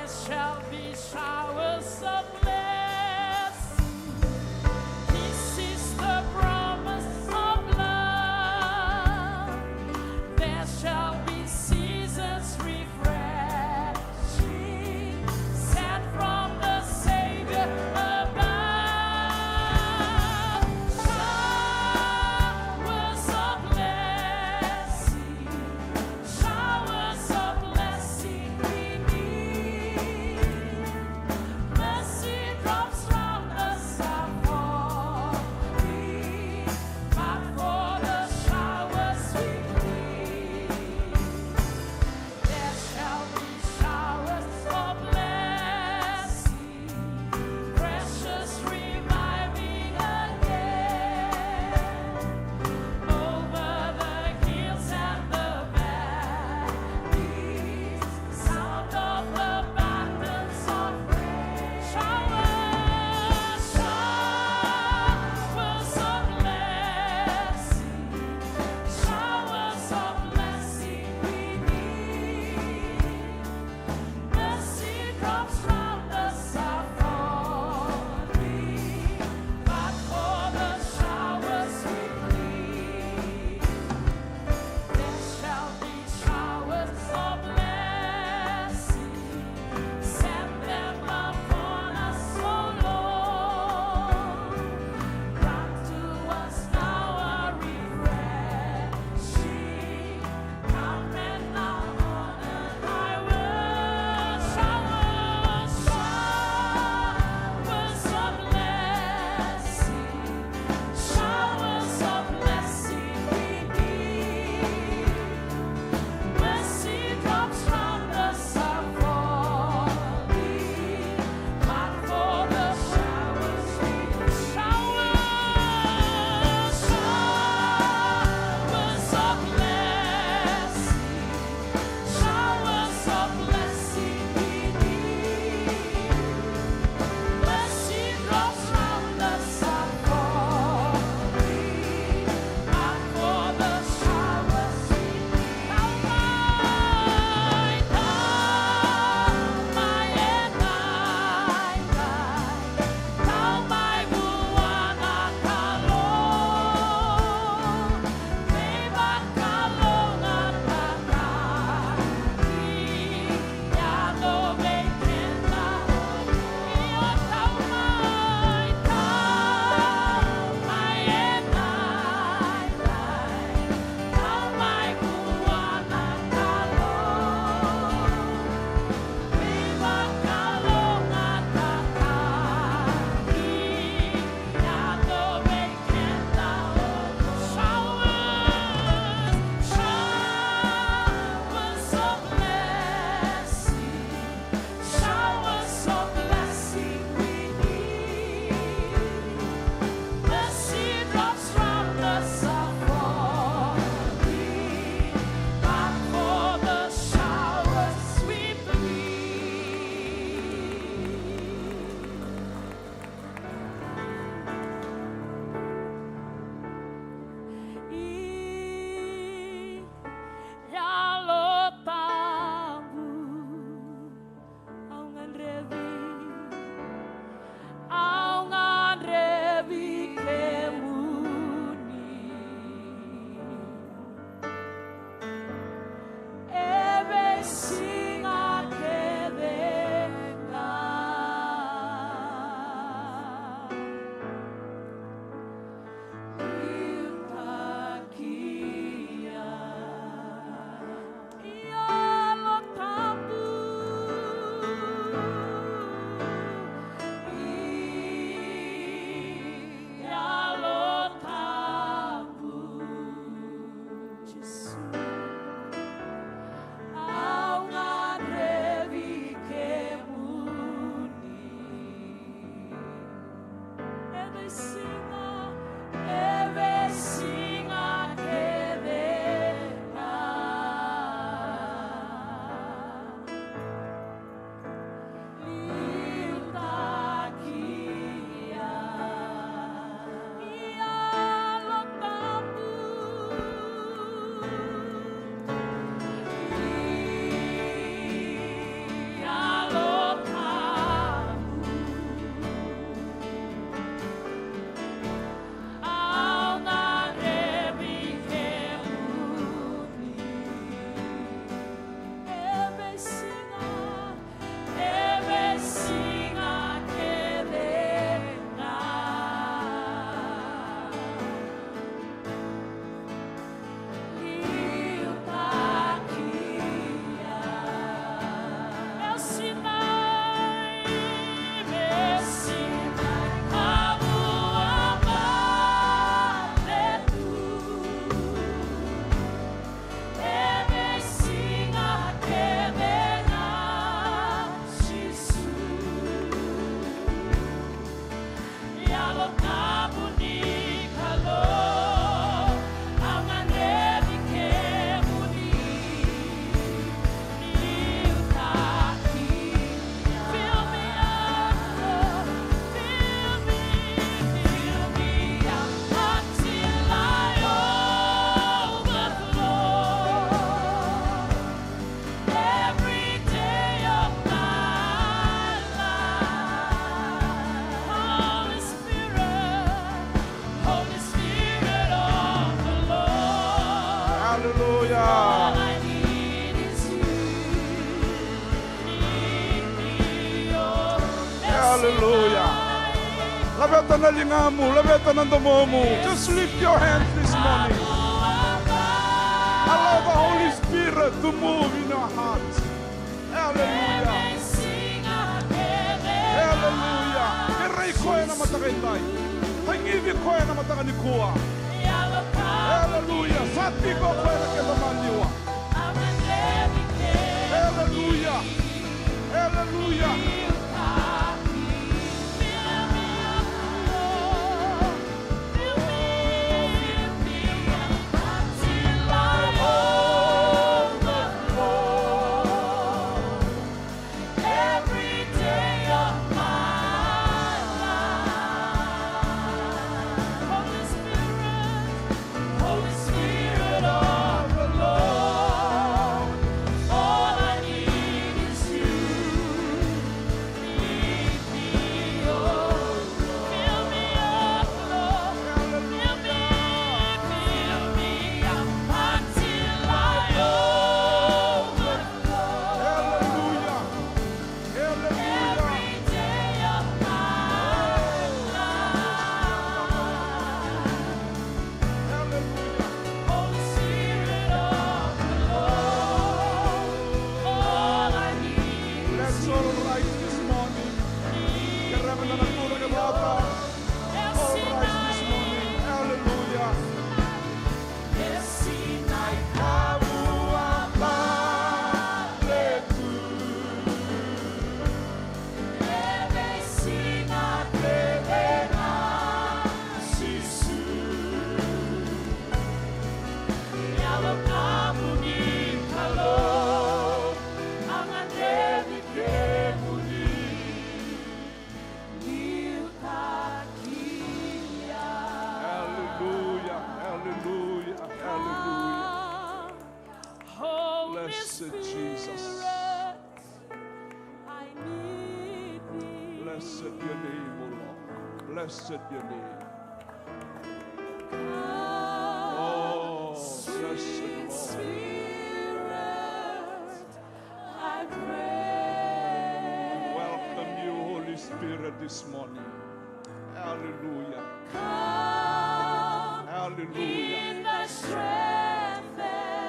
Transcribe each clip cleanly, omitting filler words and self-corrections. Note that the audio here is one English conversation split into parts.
shall be showers of blessing. This is the promise of love. There shall be seasons refreshing, sent from the Savior above. Showers of blessing, showers of blessing we need. Blessing Hallelujah. Labeta na lingamu, labeta na domomu. Just lift your hands this morning. Allow the Holy Spirit to move in your hearts. Hallelujah. Hallelujah. Kerai koe na matakaitai. Hangivi koe na matakanikua. Hallelujah. Sati ko koe na ketamaniwa. Hallelujah. Hallelujah. Blessed Jesus. Blessed be your name, O Lord. Blessed be your name. Oh, blessed Lord. Welcome you, Holy Spirit, this morning. Hallelujah. Hallelujah.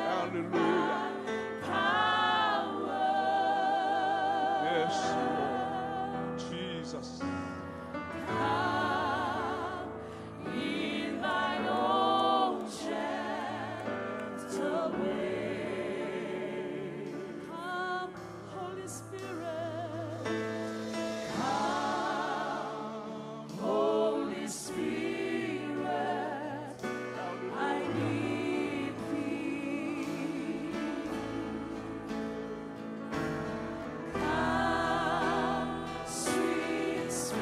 Hallelujah. Yes, Lord. Jesus. Come in thine own gentle way. Come, Holy Spirit. Come, Holy Spirit. I need thee. Come, sweet Spirit.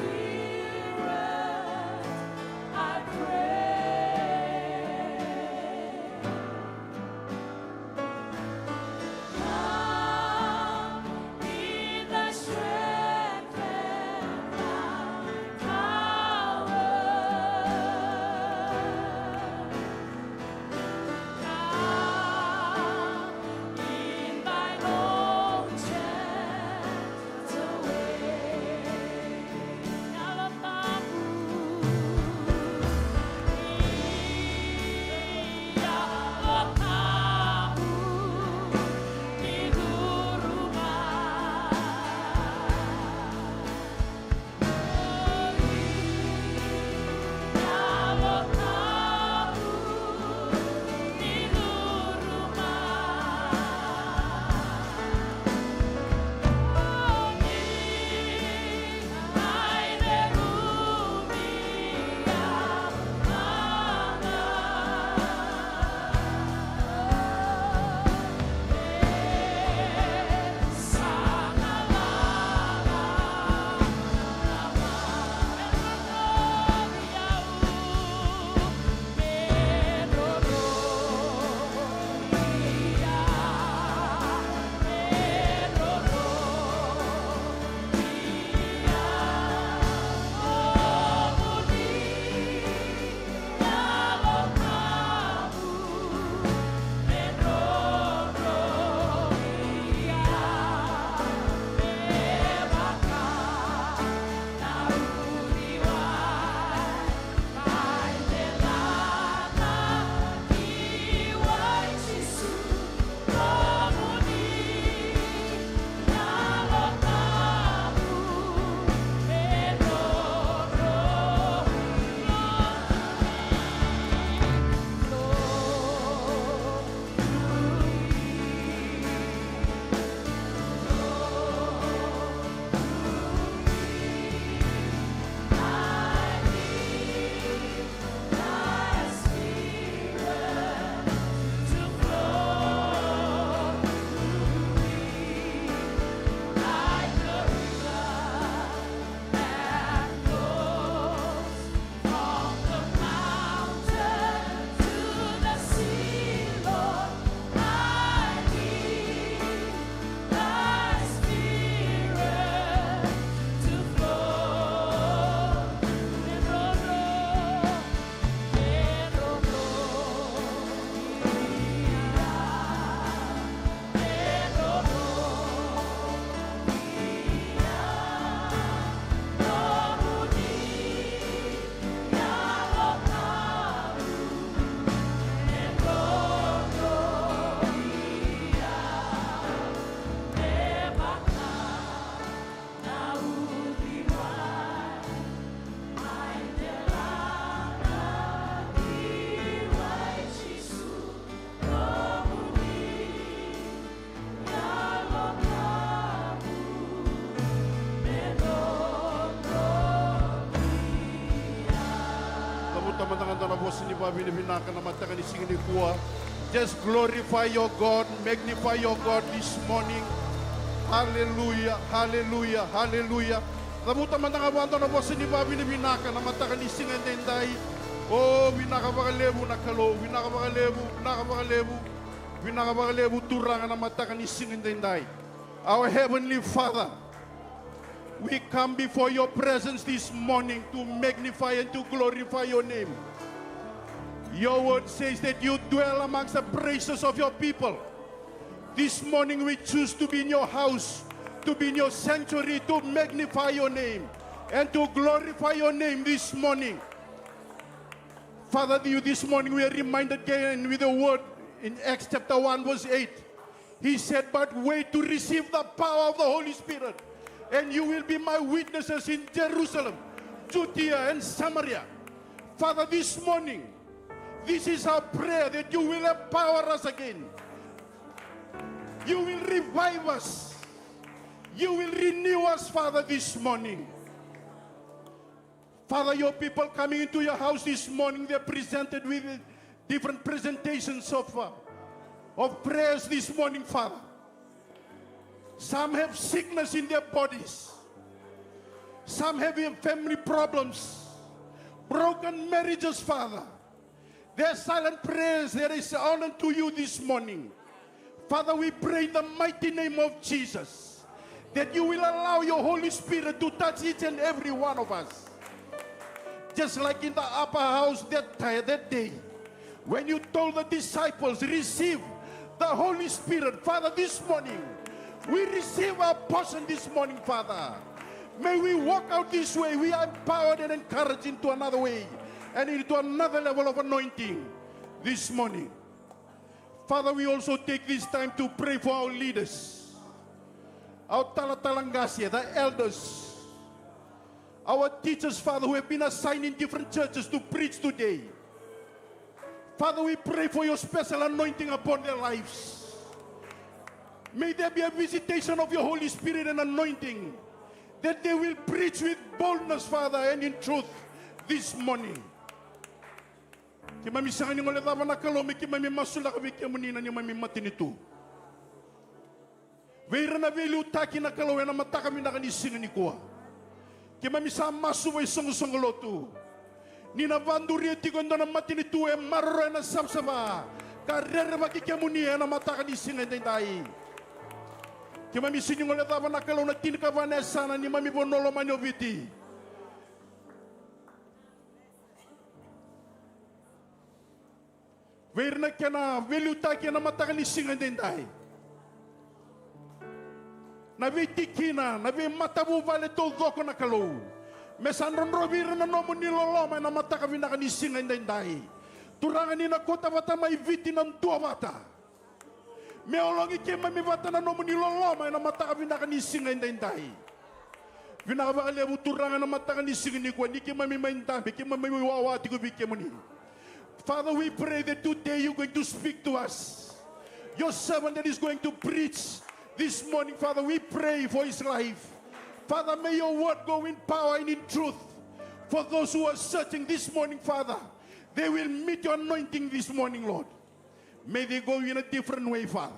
wanda na vosi ni babi ni binaka na mataka ni singini kuwa. Just glorify your God, magnify your God this morning. Hallelujah, hallelujah, hallelujah. Nabuta man nga wanda na vosi ni babi ni binaka na mataka ni singin dendai. Oh, binaka bakalebu nakalo, binaka bakalebu turanga na mataka ni singin dendai. Our Heavenly Father, we come before your presence this morning to magnify and to glorify your name. Your word says that you dwell amongst the praises of your people. This morning we choose to be in your house, to be in your sanctuary, to magnify your name and to glorify your name this morning. Father, this morning we are reminded again with the word in Acts chapter 1 verse 8. He said, but wait to receive the power of the Holy Spirit, and you will be my witnesses in Jerusalem, Judea, and Samaria. Father, this morning, this is our prayer, that you will empower us again. You will revive us. You will renew us, Father, this morning. Father, your people coming into your house this morning, they're presented with different presentations of prayers this morning, Father. Some have sickness in their bodies. Some have family problems, broken marriages, Father. Their silent prayers, there is honor to you this morning. Father, we pray in the mighty name of Jesus that you will allow your Holy Spirit to touch each and every one of us. Just like in the upper house that day, when you told the disciples, receive the Holy Spirit. Father, this morning, we receive our portion this morning, Father. May we walk out this way. We are empowered and encouraged into another way and into another level of anointing this morning. Father, we also take this time to pray for our leaders, our talatalangasia, the elders, our teachers, Father, who have been assigned in different churches to preach today. Father, we pray for your special anointing upon their lives. May there be a visitation of your Holy Spirit and anointing, that they will preach with boldness, Father, and in truth this morning. Kimami sa kanyang ulit na kalomi, kimami masula kami kiyamunina ni mami matinitu. Weira na velu taki na kalawe na mata kami na kanisingan ni kuwa. Kimami sa masuway song-songolotu. Nina vanduri tigondo na matinitu e marro na samsama. Karera makikiyamuniya na mata kanisingan dendai. Kimami sinyong ulit na kalaw na tinikavane sana ni mami bonolo manyoviti. Weira na kya na velu taki na mata kanisingan dendai. Navi tikina, navi matabu vale todoko na kalau. Mesanron rovira na nomo niloloma na mata kami na kanisinga indai. Turangan ni na kota vata may viti ng dua vata. Meolongi kema mi vata na nomo niloloma na mata kami na kanisinga indai. Vinakabakalebu turangan na mata kanisinga ni kwa ni kema mi maintambi, kema mi wawati ko bikemuni. Father, we pray that today you're going to speak to us. Your servant that is going to preach this morning, Father, we pray for his life. Father, may your word go in power and in truth. For those who are searching this morning, Father, they will meet your anointing this morning, Lord. May they go in a different way, Father.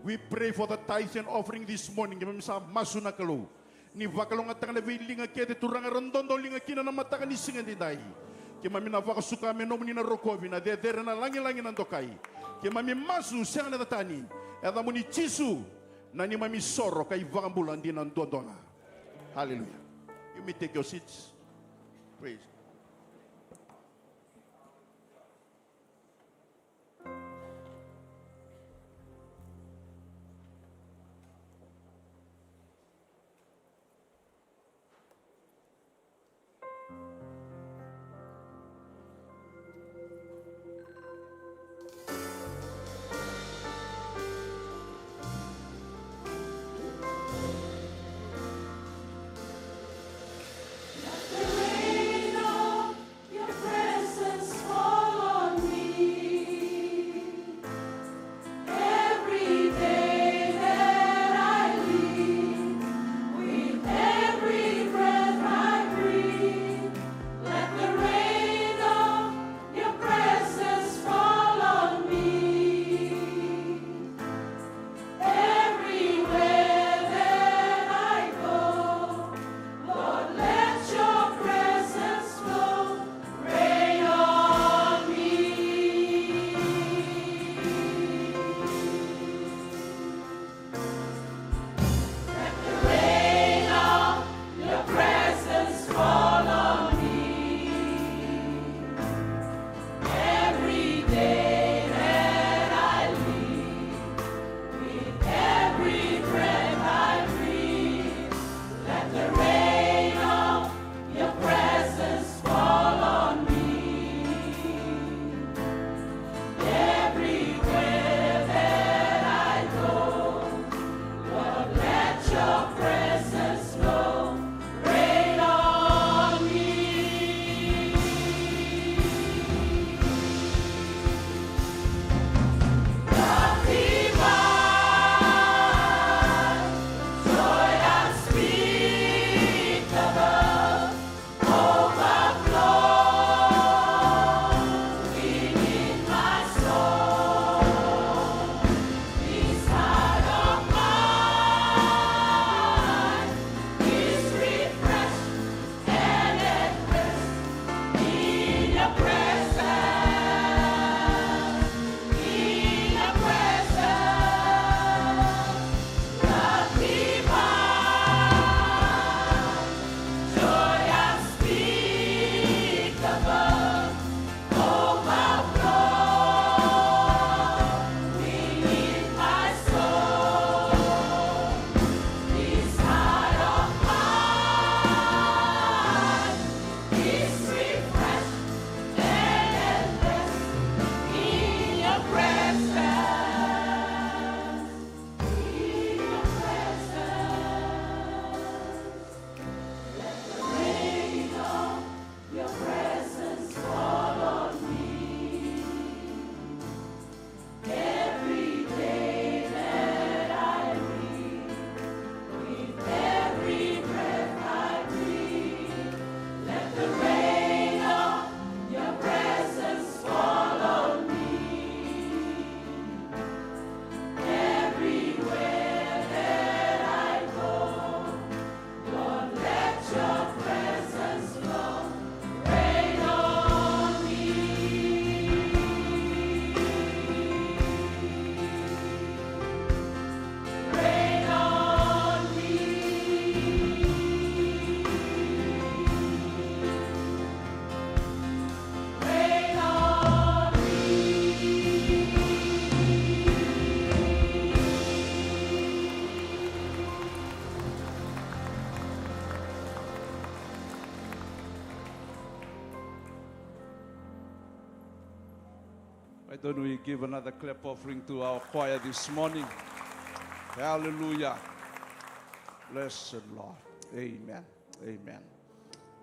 We pray for the tithes and offering this morning. Masunakalo. Ni vakalong at na linga kete turang randondo linga kina na mata ni singa didai. Kimami na vakasuka menom ni na rokovi na de na langi nandokai. Kimami masu siang na tatani. Eda muni chisu. Nani mami soro kay vakambulan din ang dodona. Hallelujah. You may take your seats. Praise. The rain Why don't we give another clap offering to our choir this morning? Hallelujah. Bless the Lord. Amen. Amen.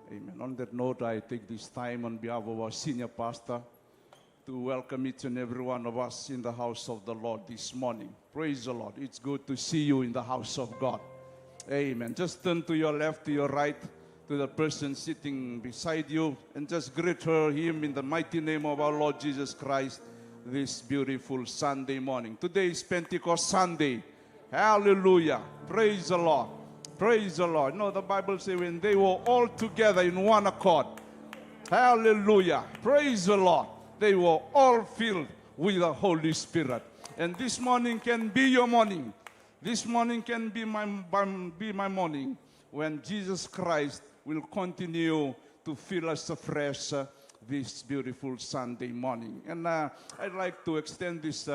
Amen. On that note, I take this time on behalf of our senior pastor to welcome each and every one of us in the house of the Lord this morning. Praise the Lord. It's good to see you in the house of God. Amen. Just turn to your left, to your right, to the person sitting beside you, and just greet him in the mighty name of our Lord Jesus Christ this beautiful Sunday morning. Today is Pentecost Sunday. Hallelujah. Praise the Lord. Praise the Lord. No, the Bible says when they were all together in one accord. Hallelujah. Praise the Lord. They were all filled with the Holy Spirit. And this morning can be your morning. This morning can be my morning when Jesus Christ will continue to fill us afresh this beautiful Sunday morning. And I'd like to extend this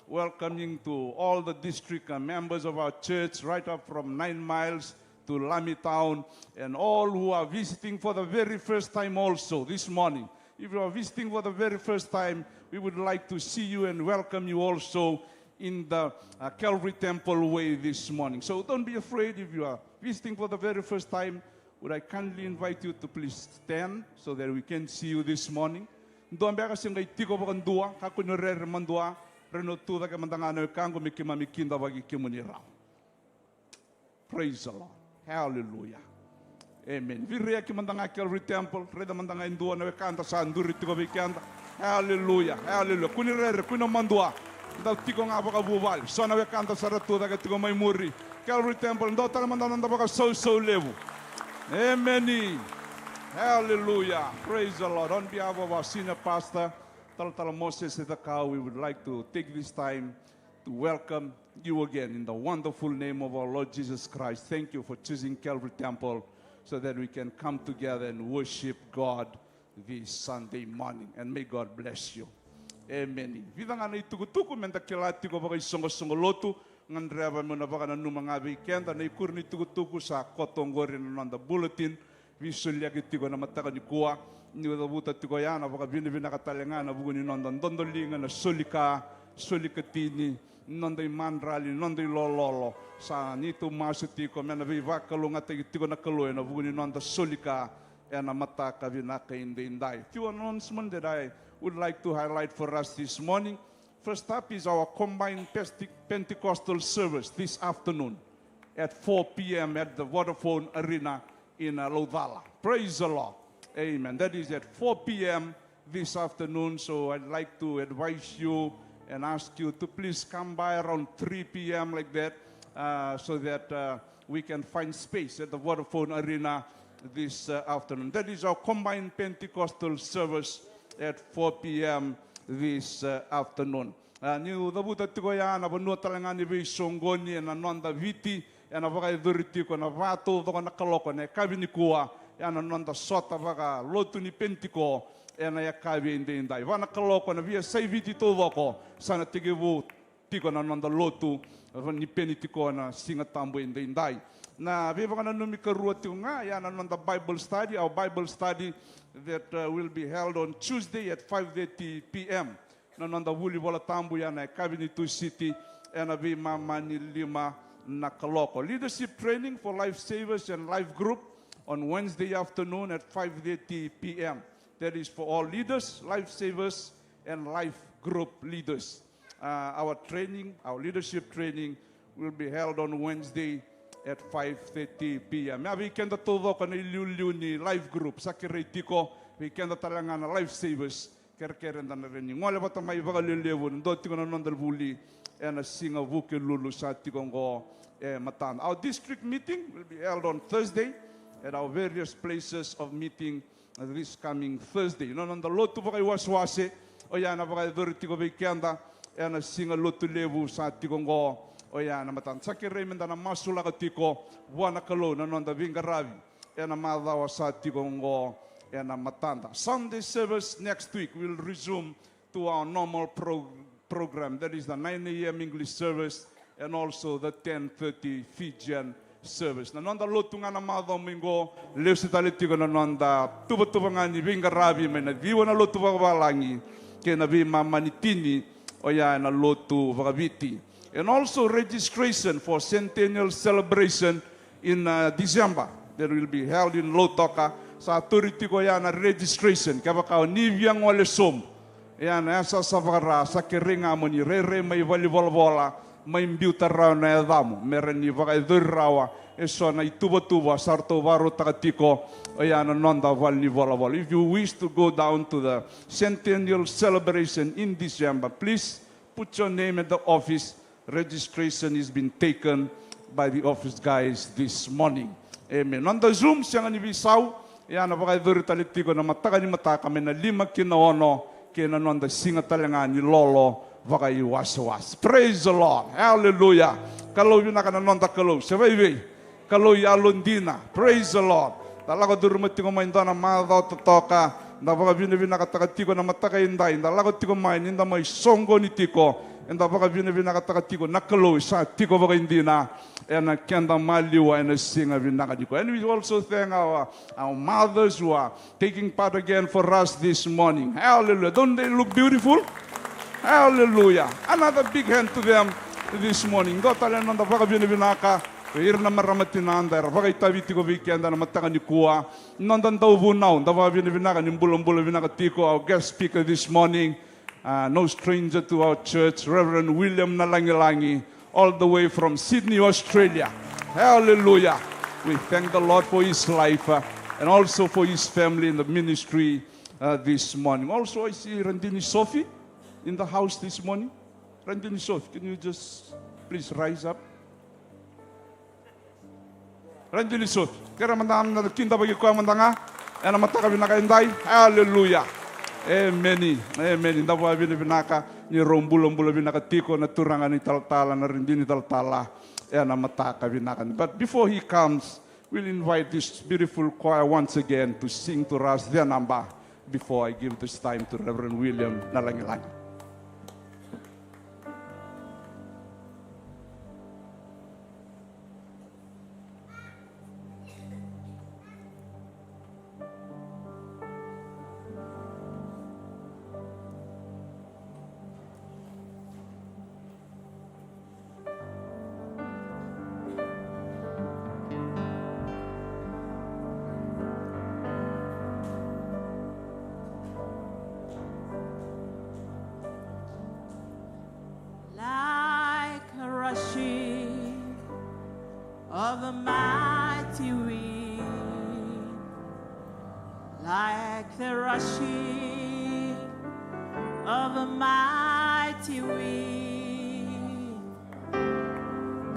welcoming to all the district members of our church, right up from 9 miles to Lamy Town, and all who are visiting for the very first time also this morning. If you are visiting for the very first time, we would like to see you and welcome you also in the Calvary Temple way this morning. So don't be afraid if you are visiting for the very first time. Would I kindly invite you to please stand so that we can see you this morning? Praise the Lord. Hallelujah. Amen. Viria ki mandanga Calvary Temple, reda mandanga indua na kanta sa anduri tiko bikanda. Hallelujah. Hallelujah. Kuni rere kuno mandua. Dal tiko nga baka bubal. So na kanta sa ratu da tiko may muri. Calvary Temple ndo tala mandanga nda baka so level. Amen. Hallelujah. Praise the Lord. On behalf of our senior pastor, Talatala Moses Edakau, we would like to take this time to welcome you again in the wonderful name of our Lord Jesus Christ. Thank you for choosing Calvary Temple so that we can come together and worship God this Sunday morning. And may God bless you. Amen. Vidanga na itugutuku menta kilati ko baka isongo lotu ngandreva mo na baka na numanga weekend na ikurni itugutuku sa kotongori na nanda bulletin visulia kitiko na mataka ni kuwa ni wabuta tiko yana baka bina katalenga na bugu ni nanda ndondolinga na solikatini nanda imandrali nanda lololo sa nito masutiko mena viva kalunga tiko na kaloy na bugu ni nanda solika na mataka vinaka indai. Few announcements that I would like to highlight for us this morning. First up is our combined Pentecostal service this afternoon at 4 p.m. at the Vodafone Arena in Lodala. Praise the Lord. Amen. That is at 4 p.m. this afternoon. So I'd like to advise you and ask you to please come by around 3 p.m. like that so that we can find space at the Vodafone Arena this afternoon. That is our combined Pentecostal service at 4 p.m. this afternoon. Ni udabuta tiko ya na banua talanga ni bi songoni na nonda viti na vaga iduriti ko na vato to na kaloko na kabini kuwa ya na nonda sota vaga lotu ni pentiko na ya kabi indai vana kaloko na via sai viti to voko sana tigevu tiko na nonda lotu ni penitiko na singa tambo indai na viva na numika ruati nga ya na nonda Bible study, our Bible study that will be held on Tuesday at 5:30 p.m. Nanda wuli wala tambu ya na Kabinitu City and abi mamani lima na kaloko. Leadership training for life savers and life group on Wednesday afternoon at 5:30 p.m. That is for all leaders, life savers, and life group leaders. Our leadership training will be held on Wednesday at 5:30 p.m. Abi kenda todo ka niliuliu ni life group sa kiritiko, we kenda talanga na life savers. Kerkeren dan reni ngole bata mai vaga lelewu ndo tiko na nondal buli ena singa vuke lulu sa tiko ngo matan. Our district meeting will be held on Thursday at our various places of meeting this coming Thursday. No nonda lotu vaga waswase oya na vaga dori tiko weekenda ena singa lotu lewu sa tiko ngo oya na matan. Sakere menda na masula ka tiko wana kalo na nonda vingaravi ena madawa sa tiko ngo and Matanda. Sunday service next week will resume to our normal program. That is the 9 a.m. English service and also the 10:30 Fijian service. Na nonda lotu nga na mga domingo, leo si taliti ko na nonda tuba-tuba nga ni Vinga Rabi, may nagdiwa na lotu balangi, ke na vi mamanitini o ya na lotu vakaviti. And also registration for centennial celebration in December. That will be held in Lotoka. Sa turiti ko ya na registration. Kaya ka nivyang wale som. Yan, sa savara, sa keringa mo ni rere may valivolvola, may imbiuta raw na edamo. Meron ni vaka idurrawa, eso na ituba-tuba, sarto varo takatiko, o yan, nonda val ni volavola. If you wish to go down to the centennial celebration in December, please put your name at the office. Registration is been taken by the office guys this morning. Amen. On the Zoom, siyang anibisaw, yan, vaka idurritalitiko na mataka ni mataka, may na 5 kinaono, kena nonda singa talanga ni lolo vaka iwas-was. Praise the Lord. Hallelujah. Kalau yun naka nonda kalau. Sabay-bay. Kalau yalundina. Praise the Lord. Talaga durumati ko main na madaw totoka. Na vaka vina katakatiko na matakainday. Talaga tiko main inda may songo ni tiko. Inda vaka vina katakatiko na kalau sa tiko vaka indina. And I can't maliwa and sing of Nalagilagi. And we also thank our mothers who are taking part again for us this morning. Hallelujah. Don't they look beautiful? Hallelujah. Another big hand to them this morning. God talan nanda vaka binaka. Irna maramatinanda. Vaka itaviti ko weekend na mataka ni kuwa. Nanda daw bunaw. Dava binaka ni bulong-bulong binaka tiko. Our guest speaker this morning. No stranger to our church. Reverend William Nalagilagi. All the way from Sydney, Australia. Hallelujah. We thank the Lord for his life and also for his family in the ministry this morning. Also, I see Randini Sophie in the house this morning. Randini Sophie, can you just please rise up? Randini Sophie, kaya mandang na kinda bagi ko mandanga, ana mataka binakainday. Hallelujah. Amen. Amen. Inda po binaka ni rombulong-bulong binakatiko na turangan ni taltala na rin din ni taltala na mataka binakan. But before he comes, we'll invite this beautiful choir once again to sing to us their number before I give this time to Reverend William Nalagilagi. Of a mighty wind, like the rushing of a mighty wind,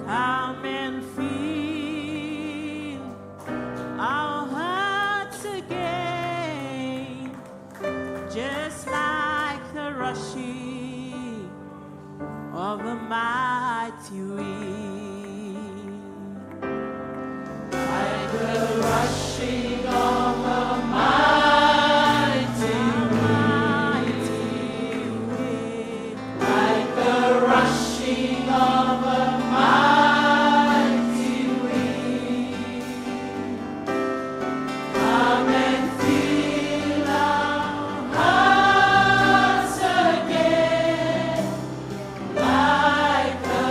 come and fill our hearts again, just like the rushing of a mighty wind. The rushing of a mighty wind, like the rushing of a mighty wind, come and fill our hearts again, like the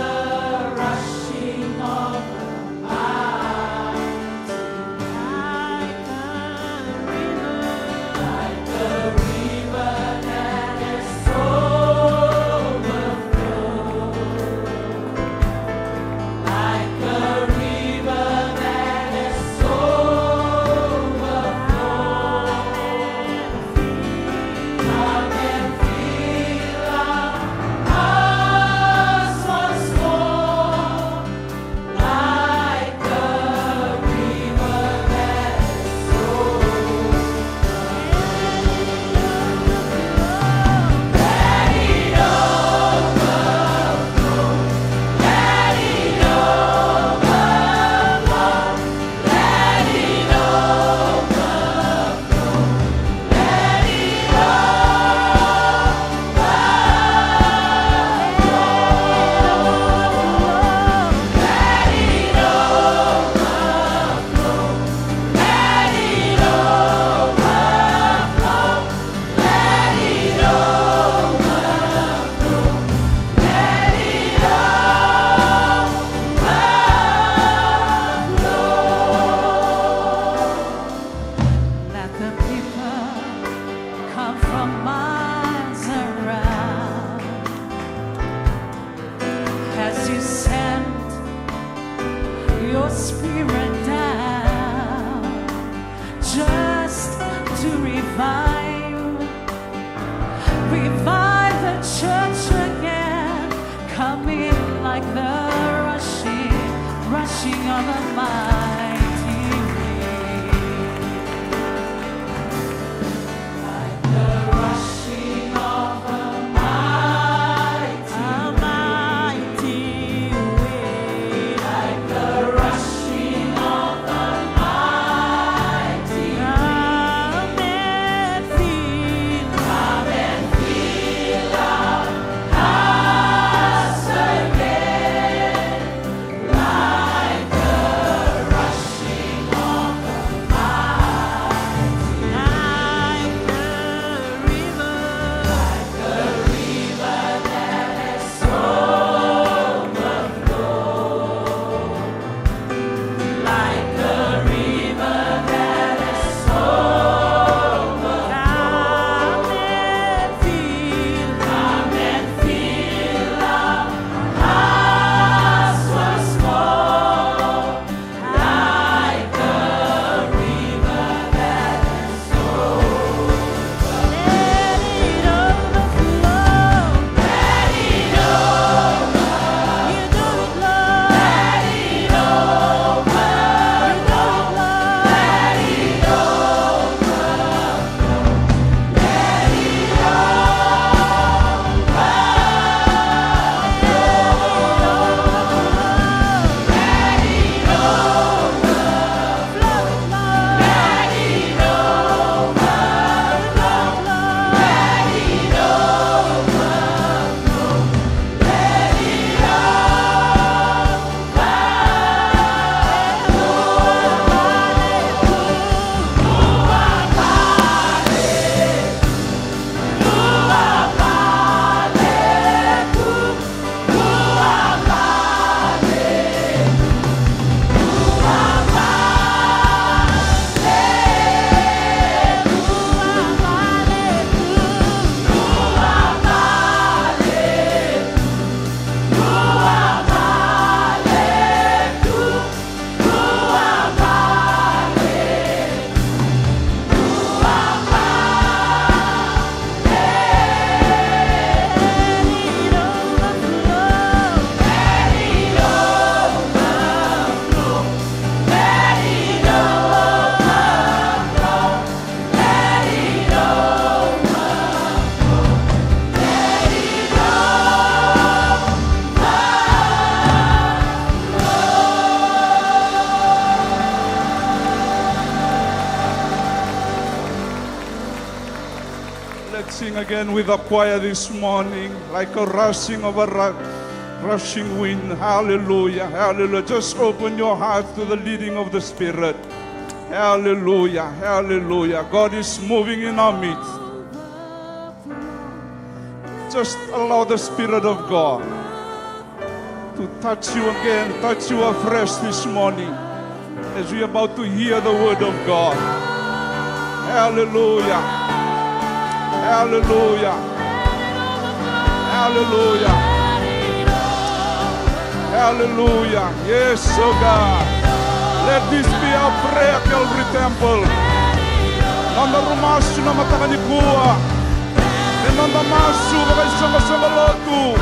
Revive the church again. Come in like the rushing of a mighty wind. Like the rushing of a mighty wind. Like the rushing of a mighty wind. Come and fill our hearts again. Like the rushing of a mighty, like the river that has overflowed, like the river that has overflowed. Come and fill our hearts once more, like the river that has overflowed. Let it overflow. Let it over. You do it, Lord. Let it over. You do it, Lord. Let it overflow. Let it Let's sing again with the choir this morning, like a rushing of a rushing wind. Hallelujah, hallelujah. Just open your hearts to the leading of the Spirit. Hallelujah, hallelujah. God is moving in our midst. Just allow the Spirit of God to touch you again, touch you afresh this morning as we're about to hear the word of God. Hallelujah. Hallelujah. Hallelujah. Hallelujah. Yes, oh God. Let this be our prayer, Calvary Temple. Nanda rumasu na matakanikuwa. Nanda masu kay sama-sama lotu.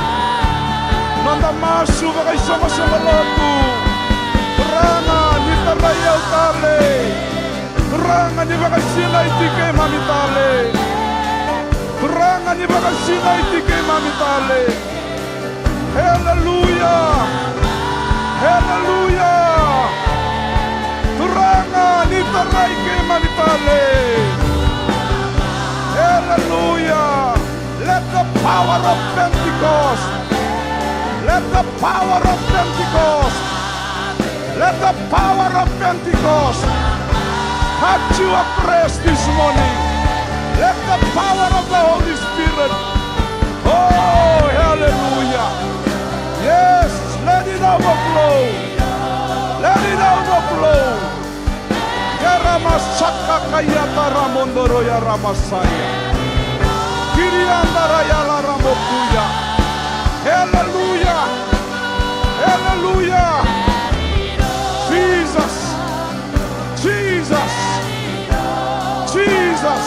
Nanda masu kay sama-sama lotu. Ranga ni tarayaw tale. Ranga ni bakay sila itike mamitale. Ranga ni bakay sila itike mamitale. Hallelujah. Hallelujah. Ranga ni taray ke mamitale. Hallelujah. Let the power of Pentecost, let the power of Pentecost, let the power of Pentecost touch you afresh this morning. Let the power of the Holy Spirit, oh, hallelujah. Yes, let it overflow. Let it overflow. Yaramasaka kayata ramondoro yaramasaya. Kiriandara yala ramokuya. Hallelujah. Hallelujah. Jesus. Jesus. Jesus.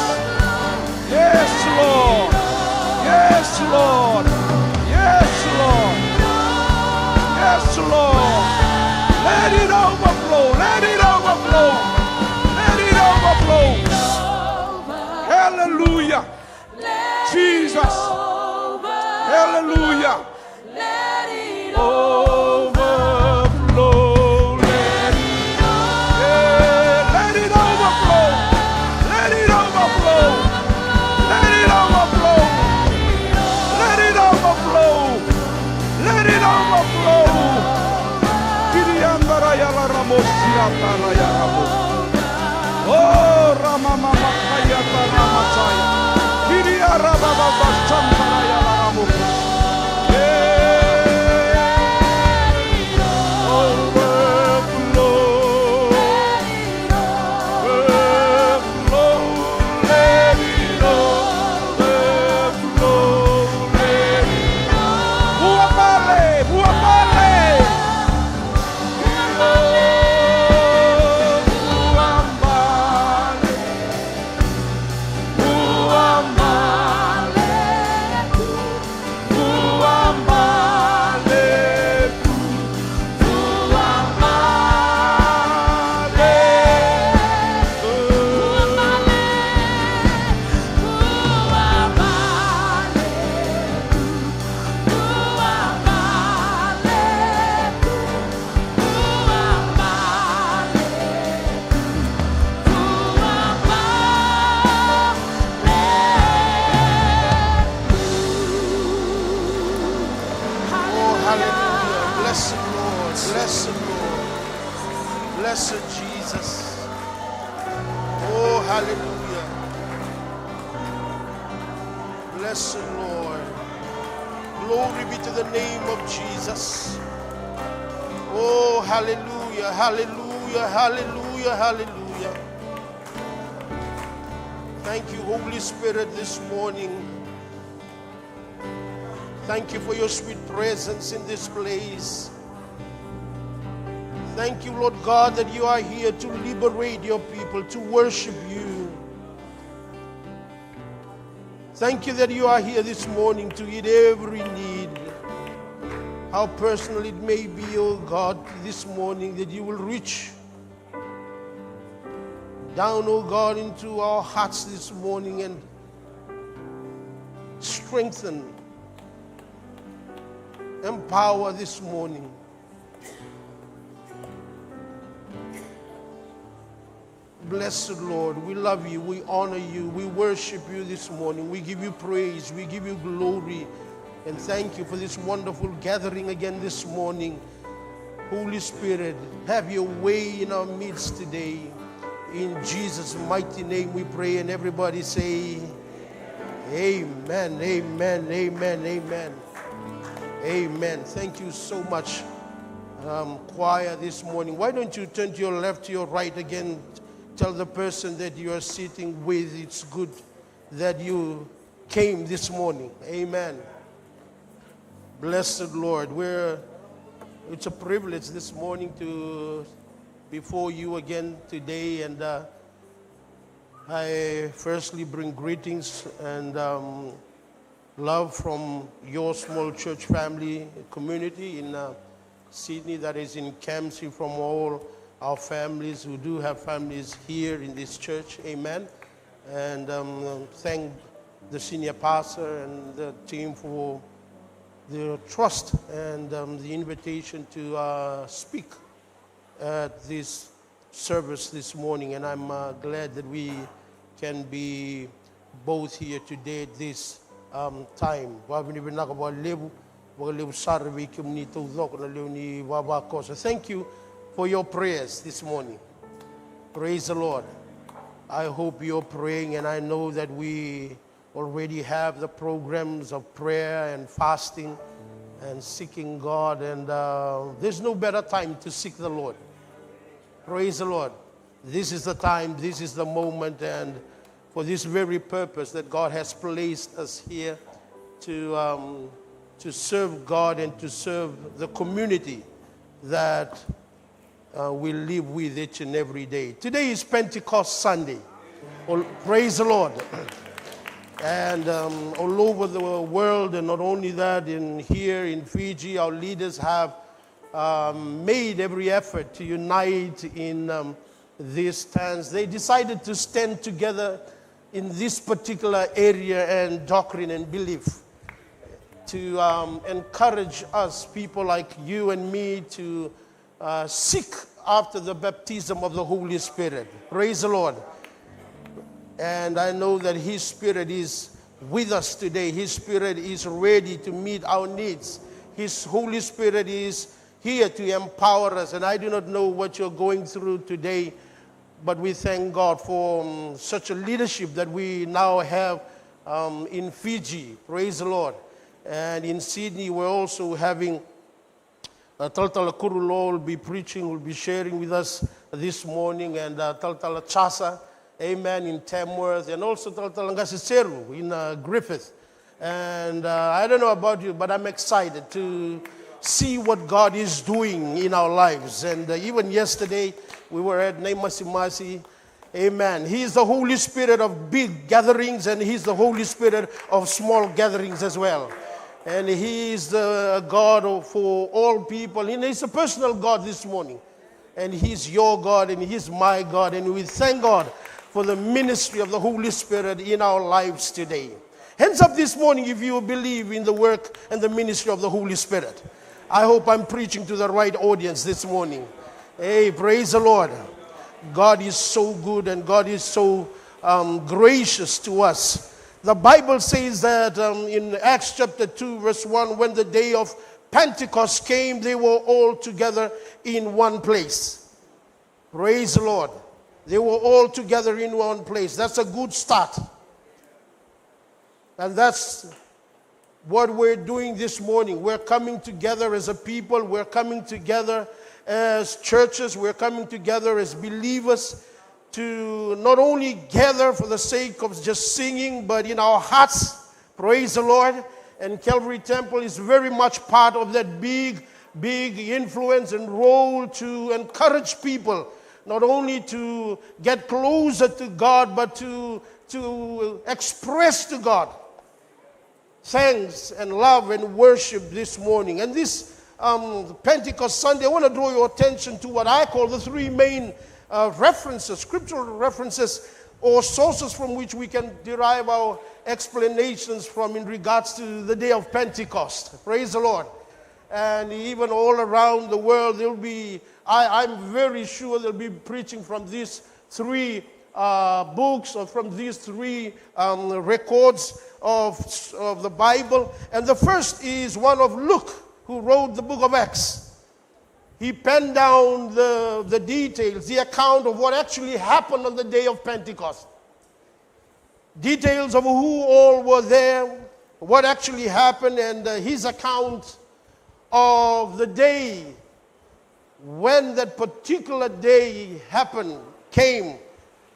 hallelujah. Bless the Lord. Glory be to the name of Jesus. Oh, hallelujah, hallelujah, hallelujah, hallelujah. Thank you, Holy Spirit, this morning. Thank you for your sweet presence in this place. Thank you, Lord God, that you are here to liberate your people, to worship you. Thank you that you are here this morning to meet every need. How personal it may be, oh God, this morning, that you will reach down, oh God, into our hearts this morning and strengthen, empower this morning. Blessed Lord, we love you, we honor you, we worship you this morning. We give you praise, we give you glory, and thank you for this wonderful gathering again this morning. Holy Spirit, have your way in our midst today. In Jesus' mighty name we pray, and everybody say, amen, amen, amen, amen. Amen. Thank you so much, choir, this morning. Why don't you turn to your left, to your right again? Tell the person that you are sitting with, it's good that you came this morning. Amen. Blessed Lord, it's a privilege this morning to be before you again today, and I firstly bring greetings and love from your small church family community in Sydney that is in Campsie, from all our families who do have families here in this church. Amen. And thank the senior pastor and the team for the trust and the invitation to speak at this service this morning. And I'm glad that we can be both here today at this time. So thank you for your prayers this morning. Praise the Lord. I hope you're praying, and I know that we already have the programs of prayer and fasting and seeking God, and there's no better time to seek the Lord. Praise the Lord. This is the time, this is the moment, and for this very purpose that God has placed us here to serve God and to serve the community that we live with each and every day. Today is Pentecost Sunday. Praise the Lord. And all over the world, and not only that, here in Fiji, our leaders have made every effort to unite in this stance. They decided to stand together in this particular area and doctrine and belief to encourage us, people like you and me, to seek after the baptism of the Holy Spirit. Praise the Lord. And I know that His Spirit is with us today. His Spirit is ready to meet our needs. His Holy Spirit is here to empower us. And I do not know what you're going through today, but we thank God for such a leadership that we now have in Fiji. Praise the Lord. And in Sydney, we're also having Taltala Kurulo will be preaching, will be sharing with us this morning, and Taltala Chasa, amen, in Tamworth, and also Taltala Ngasiseru in Griffith. And I don't know about you, but I'm excited to see what God is doing in our lives. And even yesterday, we were at Naimasimasi. Amen. He is the Holy Spirit of big gatherings, and He's the Holy Spirit of small gatherings as well. And He is the God for all people. And He's a personal God this morning. And He's your God, and He's my God. And we thank God for the ministry of the Holy Spirit in our lives today. Hands up this morning if you believe in the work and the ministry of the Holy Spirit. I hope I'm preaching to the right audience this morning. Hey, praise the Lord. God is so good, and God is so gracious to us. The Bible says that in Acts chapter 2, verse 1, when the day of Pentecost came, they were all together in one place. Praise the Lord. They were all together in one place. That's a good start. And that's what we're doing this morning. We're coming together as a people. We're coming together as churches. We're coming together as believers to not only gather for the sake of just singing, but in our hearts. Praise the Lord. And Calvary Temple is very much part of that big influence and role to encourage people not only to get closer to God, but to express to God thanks and love and worship this morning. And this Pentecost Sunday, I want to draw your attention to what I call the three main references, scriptural references, or sources from which we can derive our explanations from in regards to the day of Pentecost. Praise the Lord. And even all around the world, there'll be, I'm very sure they'll be preaching from these three books, or from these three records of the Bible. And the first is one of Luke, who wrote the book of Acts. He penned down the details, the account of what actually happened on the day of Pentecost. Details of who all were there, what actually happened, and his account of the day when that particular day came.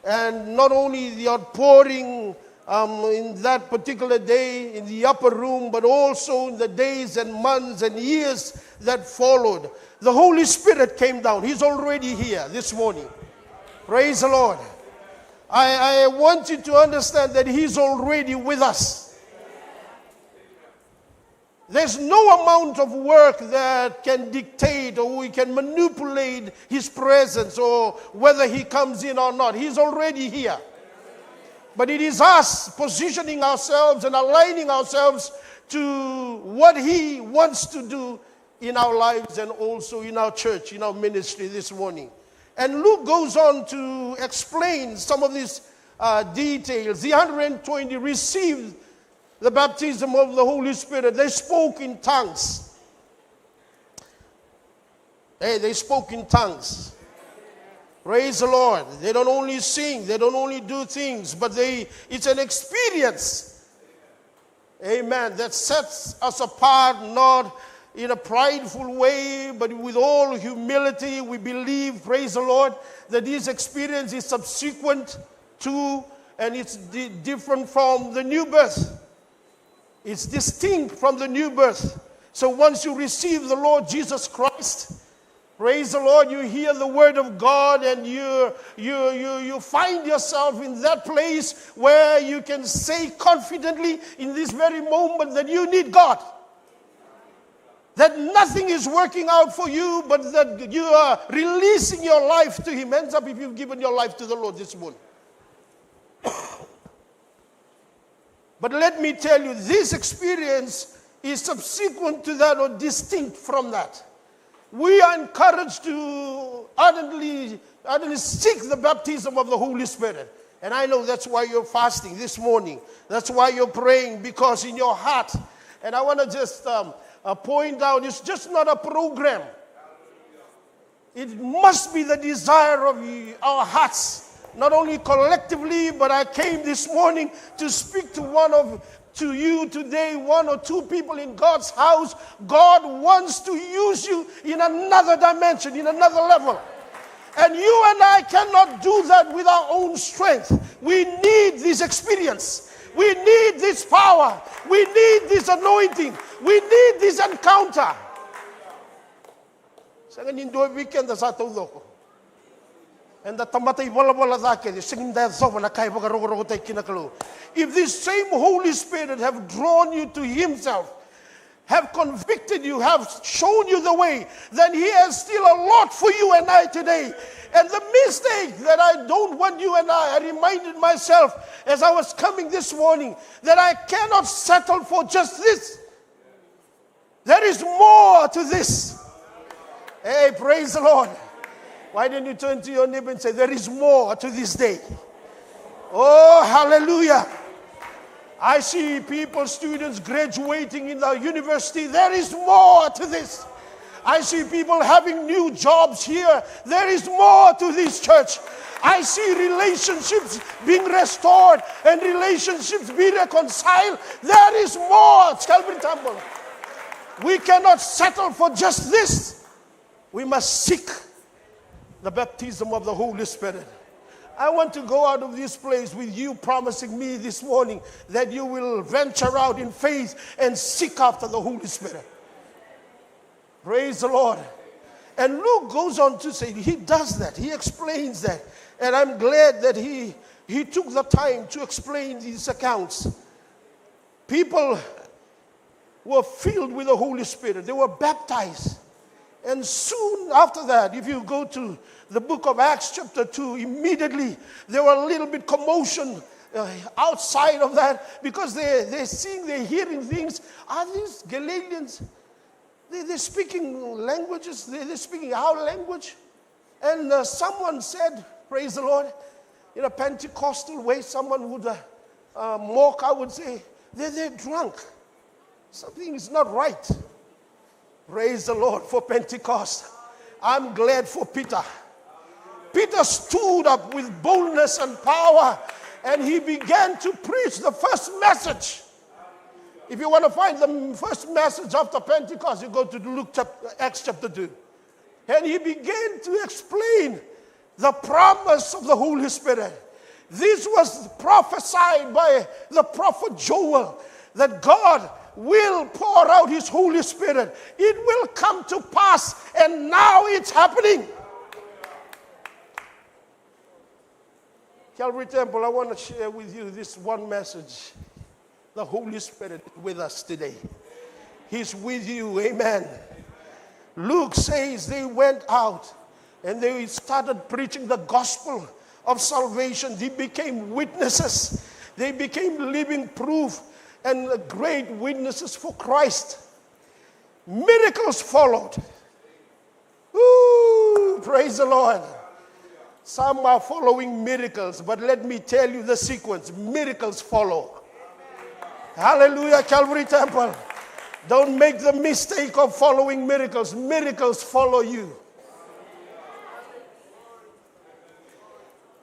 And not only the outpouring in that particular day in the upper room, but also in the days and months and years that followed. The Holy Spirit came down. He's already here this morning. Praise the Lord. I want you to understand that He's already with us. There's no amount of work that can dictate or we can manipulate His presence or whether He comes in or not. He's already here. But it is us positioning ourselves and aligning ourselves to what He wants to do in our lives and also in our church, in our ministry this morning. And Luke goes on to explain some of these details. The 120 received the baptism of the Holy Spirit. They spoke in tongues. They spoke in tongues. Praise the Lord. They don't only sing, they don't only do things, but it's an experience. Amen. That sets us apart, not in a prideful way, but with all humility. We believe, praise the Lord, that this experience is subsequent to, and it's different from the new birth. It's distinct from the new birth. So once you receive the Lord Jesus Christ, praise the Lord, you hear the word of God, and you find yourself in that place where you can say confidently in this very moment that you need God. That nothing is working out for you, but that you are releasing your life to Him. Hands up if you've given your life to the Lord this morning. But let me tell you, this experience is subsequent to that or distinct from that. We are encouraged to ardently seek the baptism of the Holy Spirit. And I know that's why you're fasting this morning. That's why you're praying, because in your heart, and I want to just point out, it's just not a program. It must be the desire of our hearts, not only collectively, but I came this morning to speak to you today, one or two people in God's house. God wants to use you in another dimension, in another level. And you and I cannot do that with our own strength. We need this experience. We need this power. We need this anointing. We need this encounter. And the tamatay wala zake singing that song na kai baga rogo tay kinakalo. If this same Holy Spirit have drawn you to Himself, have convicted you, have shown you the way, then He has still a lot for you and I today. And the mistake that I don't want you and I reminded myself as I was coming this morning, that I cannot settle for just this. There is more to this. Hey, praise the Lord. Why don't you turn to your neighbor and say, there is more to this day. Oh, hallelujah. I see people, students graduating in the university. There is more to this. I see people having new jobs here. There is more to this church. I see relationships being restored and relationships being reconciled. There is more at Calvary Temple. We cannot settle for just this. We must seek the baptism of the Holy Spirit. I want to go out of this place with you promising me this morning that you will venture out in faith and seek after the Holy Spirit. Praise the Lord. And Luke goes on to say, he does that. He explains that. And I'm glad that he took the time to explain these accounts. People were filled with the Holy Spirit. They were baptized. And soon after that, if you go to the book of Acts chapter 2, immediately there were a little bit commotion outside of that because they're seeing, they're hearing things. Are these Galileans? They're speaking languages. They're speaking our language. And someone said, praise the Lord, in a Pentecostal way, someone would mock, I would say, they're drunk. Something is not right. Praise the Lord for Pentecost. I'm glad for Peter. Peter stood up with boldness and power, and he began to preach the first message. If you want to find the first message after Pentecost, you go to Acts chapter 2. And he began to explain the promise of the Holy Spirit. This was prophesied by the prophet Joel, that God will pour out his Holy Spirit. It will come to pass, and now it's happening. Calvary Temple, I want to share with you this one message. The Holy Spirit is with us today. He's with you, amen. Luke says they went out and they started preaching the gospel of salvation. They became witnesses. They became living proof and great witnesses for Christ. Miracles followed. Ooh, praise the Lord. Some are following miracles, but let me tell you the sequence. Miracles follow. Hallelujah, Calvary Temple. Don't make the mistake of following miracles. Miracles follow you.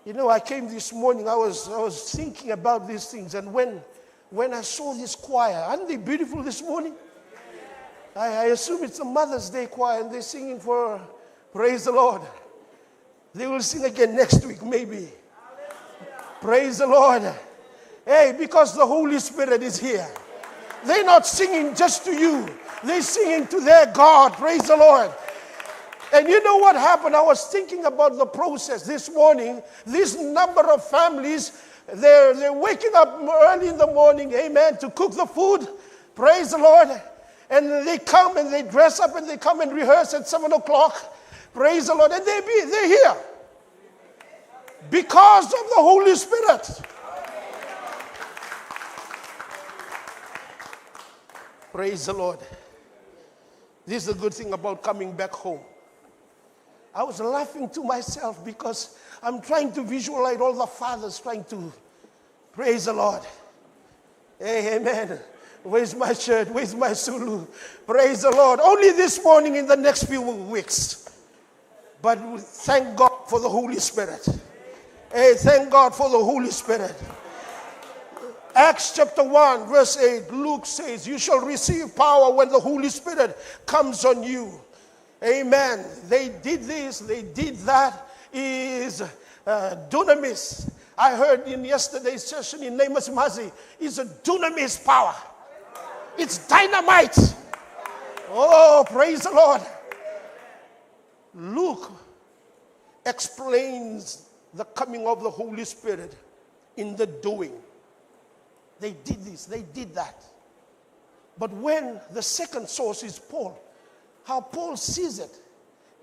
You know, I came this morning, I was thinking about these things, and when I saw this choir, aren't they beautiful this morning? I assume it's a Mother's Day choir, and they're singing for praise the Lord. They will sing again next week, maybe. Praise the Lord. Hey, because the Holy Spirit is here. They're not singing just to you. They're singing to their God. Praise the Lord. And you know what happened? I was thinking about the process this morning. This number of families, they're waking up early in the morning, amen, to cook the food. Praise the Lord. And they come and they dress up and they come and rehearse at 7 o'clock. Praise the Lord. And they're here. Because of the Holy Spirit. Praise the Lord. This is the good thing about coming back home. I was laughing to myself because I'm trying to visualize all the fathers trying to praise the Lord. Hey, amen. Where's my shirt? Where's my Sulu? Praise the Lord. Only this morning in the next few weeks. But thank God for the Holy Spirit. Hey, thank God for the Holy Spirit. Acts chapter 1, verse 8, Luke says, you shall receive power when the Holy Spirit comes on you. Amen. They did this, they did that. Is dunamis. I heard in yesterday's session in Namas Mazi, is a dunamis power. It's dynamite. Oh, praise the Lord. Luke explains the coming of the Holy Spirit in the doing. They did this, they did that. But when the second source is Paul, how Paul sees it.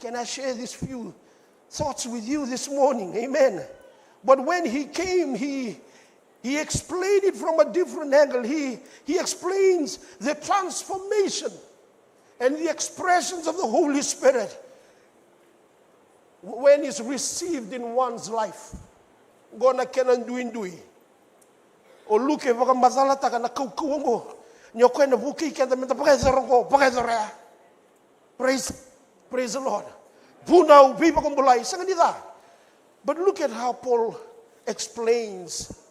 Can I share these few thoughts with you this morning? Amen. But when he came, he explained it from a different angle. He explains the transformation and the expressions of the Holy Spirit when it's received in one's life. Gona kenan duindui. O luke vaka mazala taka na kaukuango. Nyokwena vuki kenda menta pakaizarongo, pakaizarea. Praise the Lord. Punaw, biba kong bulay, sa ganita. But look at how Paul explains,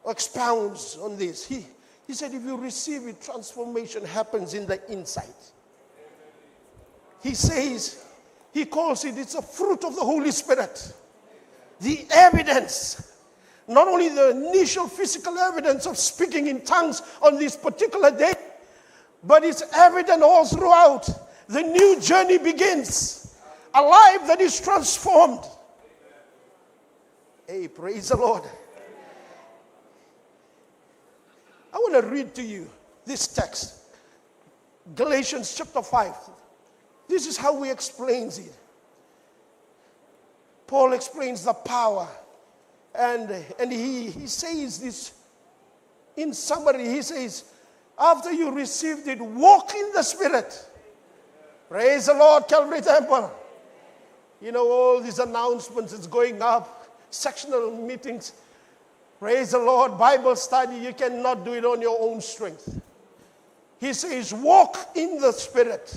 or expounds on this. He said, if you receive it, transformation happens in the inside. He says, he calls it, it's a fruit of the Holy Spirit. The evidence, not only the initial physical evidence of speaking in tongues on this particular day, but it's evident all throughout. The new journey begins. A life that is transformed. Hey, praise the Lord. I want to read to you this text. Galatians chapter 5. This is how he explains it. Paul explains the power. And he says this in summary. He says, after you received it, walk in the Spirit. Praise the Lord, Calvary Temple. You know, all these announcements is going up. Sectional meetings. Praise the Lord, Bible study. You cannot do it on your own strength. He says, walk in the Spirit.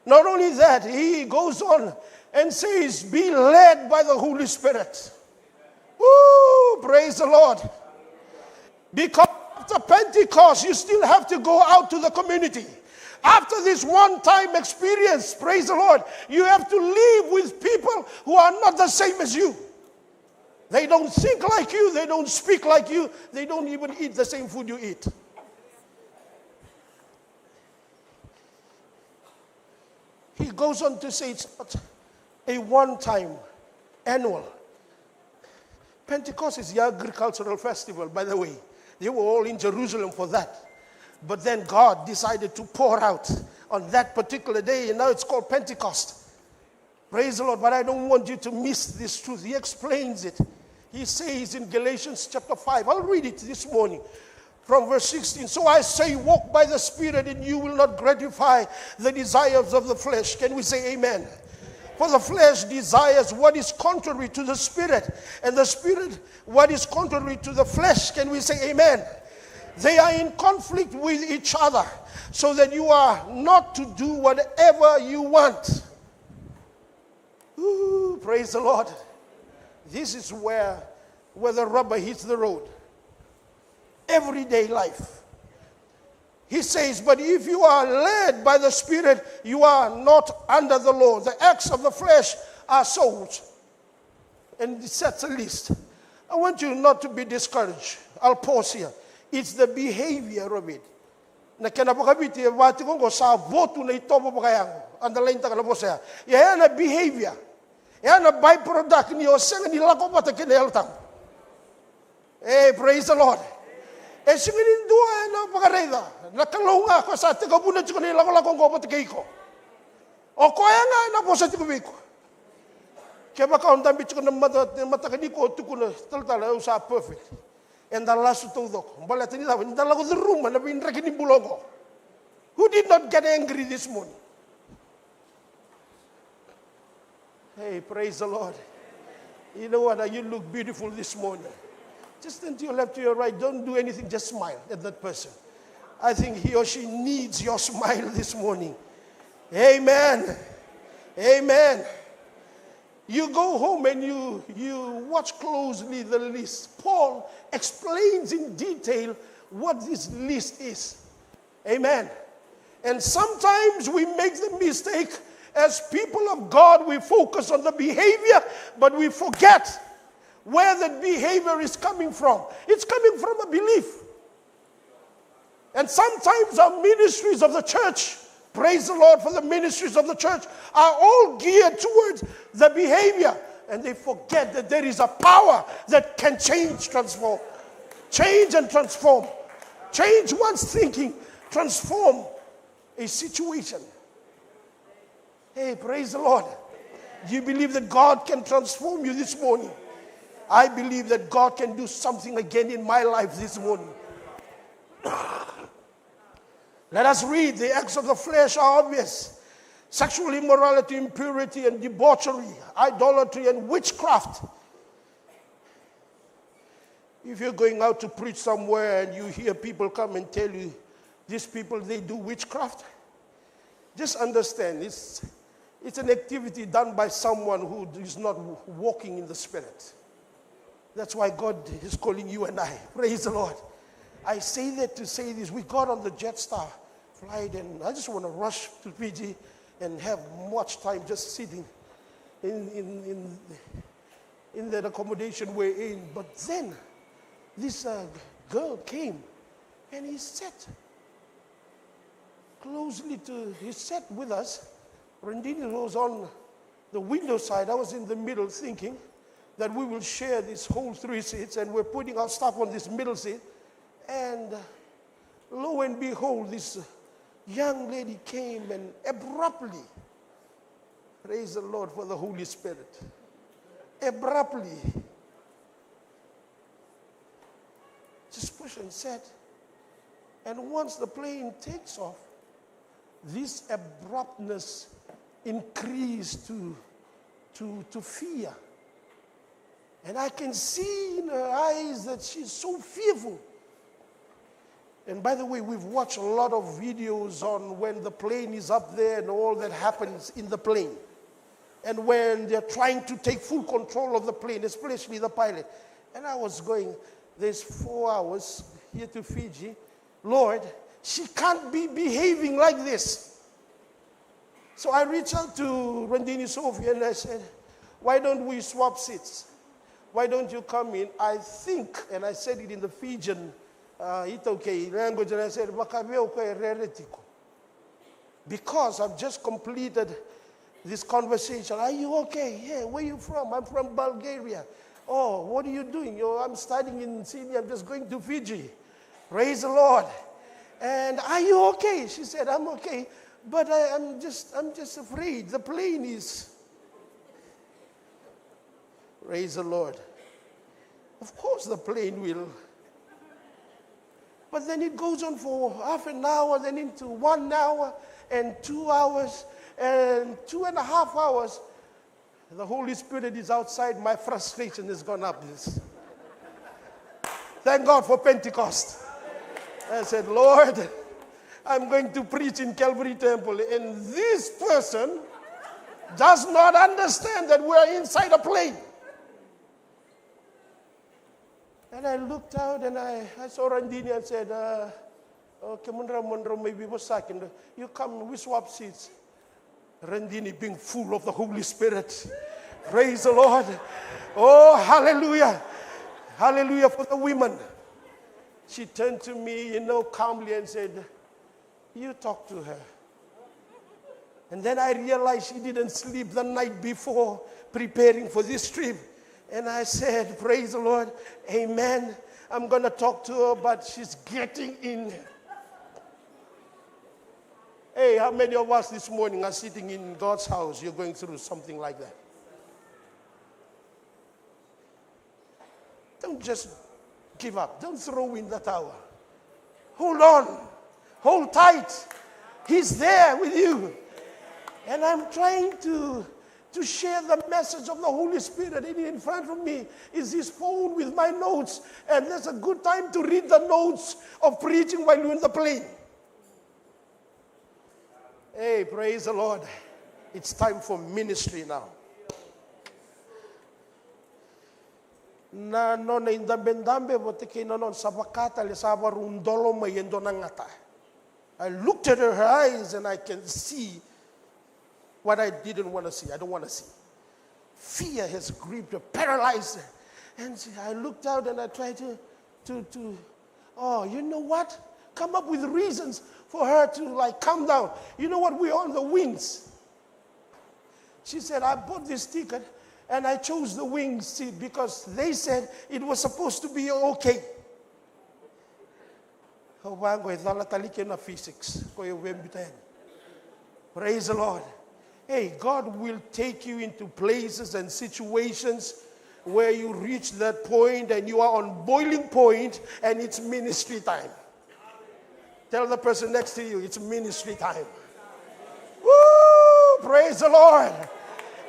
Not only that, he goes on and says, be led by the Holy Spirit. Woo! Praise the Lord. Because after Pentecost, you still have to go out to the community. After this one-time experience, praise the Lord, you have to live with people who are not the same as you. They don't think like you. They don't speak like you. They don't even eat the same food you eat. He goes on to say it's not a one-time annual. Pentecost is the agricultural festival, by the way. They were all in Jerusalem for that. But then God decided to pour out on that particular day, and now it's called Pentecost. Praise the Lord, but I don't want you to miss this truth. He explains it. He says in Galatians chapter 5, I'll read it this morning from verse 16. So I say, walk by the Spirit, and you will not gratify the desires of the flesh. Can we say amen? For the flesh desires what is contrary to the Spirit, and the Spirit what is contrary to the flesh. Can we say amen? They are in conflict with each other, so that you are not to do whatever you want. Ooh, praise the Lord. This is where the rubber hits the road. Everyday life. He says, but if you are led by the Spirit, you are not under the law. The acts of the flesh are souls. And it sets a list. I want you not to be discouraged. I'll pause here. It's the behavior of it. Na kinapakabiti, wati ko sa voto na ito pa kayang. Andalain ta ka na po siya. Yan na behavior. Yan na byproduct niyo. Saan nila ko pata kinayaltang. Hey, praise the Lord. Eh, singinin dua na pakareda. Nakalunga ko sa tigabunat ko nila ko lakong ko pati ko. O kaya nga na po sa tigabiko. Kaya baka ang dami ko na matakaniko o tuko na taltala sa perfect. And the last todo, who did not get angry this morning? Hey, praise the Lord. You know what? You look beautiful this morning. Just turn to your left, to your right. Don't do anything. Just smile at that person. I think he or she needs your smile this morning. Amen. Amen. You go home and you watch closely the list. Paul explains in detail what this list is. Amen. And sometimes we make the mistake as people of God, we focus on the behavior, but we forget where that behavior is coming from. It's coming from a belief. And sometimes our ministries of the church, praise the Lord for the ministries of the church, are all geared towards the behavior. And they forget that there is a power that can change, transform. Change and transform. Change one's thinking. Transform a situation. Hey, praise the Lord. Do you believe that God can transform you this morning? I believe that God can do something again in my life this morning. Let us read. The acts of the flesh are obvious. Sexual immorality, impurity, and debauchery, idolatry, and witchcraft. If you're going out to preach somewhere and you hear people come and tell you, these people, they do witchcraft, Just understand, it's an activity done by someone who is not walking in the Spirit. That's why God is calling you and I. Praise the Lord. I say that to say this. We got on the Jetstar flight, and I just want to rush to Fiji and have much time just sitting in that accommodation we're in. But then this girl came, and he sat with us. Randini was on the window side. I was in the middle thinking that we will share this whole 3 seats, and we're putting our stuff on this middle seat. And lo and behold, this young lady came and abruptly, praise the Lord for the Holy Spirit, abruptly just pushed and sat. And once the plane takes off, this abruptness increased to fear. And I can see in her eyes that she's so fearful. And by the way, we've watched a lot of videos on when the plane is up there and all that happens in the plane. And when they're trying to take full control of the plane, especially the pilot. And I was going, there's 4 hours here to Fiji. Lord, she can't be behaving like this. So I reached out to Randini Sophie and I said, why don't we swap seats? Why don't you come in? I think, and I said it in the Fijian language, and I said, because I've just completed this conversation. Are you okay? Yeah, where are you from? I'm from Bulgaria. Oh, what are you doing? I'm studying in Sydney. I'm just going to Fiji. Praise the Lord. And are you okay? She said, I'm okay, but I'm just afraid. The plane is. Praise the Lord. Of course the plane will. But then it goes on for half an hour, then into 1 hour and 2 hours and 2.5 hours. The Holy Spirit is outside. My frustration has gone up. Thank God for Pentecost. I said, Lord, I'm going to preach in Calvary Temple, and this person does not understand that we're inside a plane. And I looked out and I saw Randini and said, okay, Munra, maybe was second. You come, we swap seats. Randini being full of the Holy Spirit. Praise the Lord. Oh, hallelujah. Hallelujah for the women. She turned to me, calmly and said, you talk to her. And then I realized she didn't sleep the night before preparing for this trip. And I said, praise the Lord, amen. I'm going to talk to her, but she's getting in. Hey, how many of us this morning are sitting in God's house? You're going through something like that. Don't just give up. Don't throw in the towel. Hold on. Hold tight. He's there with you. And I'm trying to share the message of the Holy Spirit. And in front of me is this phone with my notes. And there's a good time to read the notes of preaching while you're in the plane. Hey, praise the Lord. It's time for ministry now. Na no na indambe botike no non sabakata le sabarundolo mayendo nangata. I looked at her eyes and I can see what I didn't want to see. I don't want to see. Fear has gripped her, paralyzed her. And I looked out and I tried to you know what? Come up with reasons for her to calm down. You know what? We're on the wings. She said, I bought this ticket and I chose the wing seat because they said it was supposed to be okay. Physics. Praise the Lord. Hey, God will take you into places and situations where you reach that point and you are on boiling point and it's ministry time. Tell the person next to you, it's ministry time. Woo! Praise the Lord.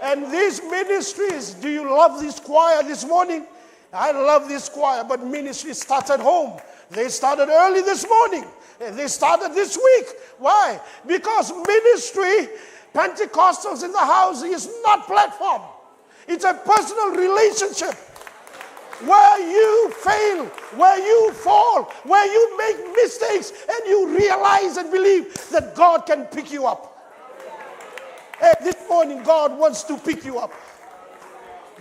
And these ministries, do you love this choir this morning? I love this choir, but ministry starts at home. They started early this morning. And they started this week. Why? Because ministry, Pentecostals in the house, is not platform. It's a personal relationship. Where you fail, where you fall, where you make mistakes, and you realize and believe that God can pick you up. Hey, this morning, God wants to pick you up.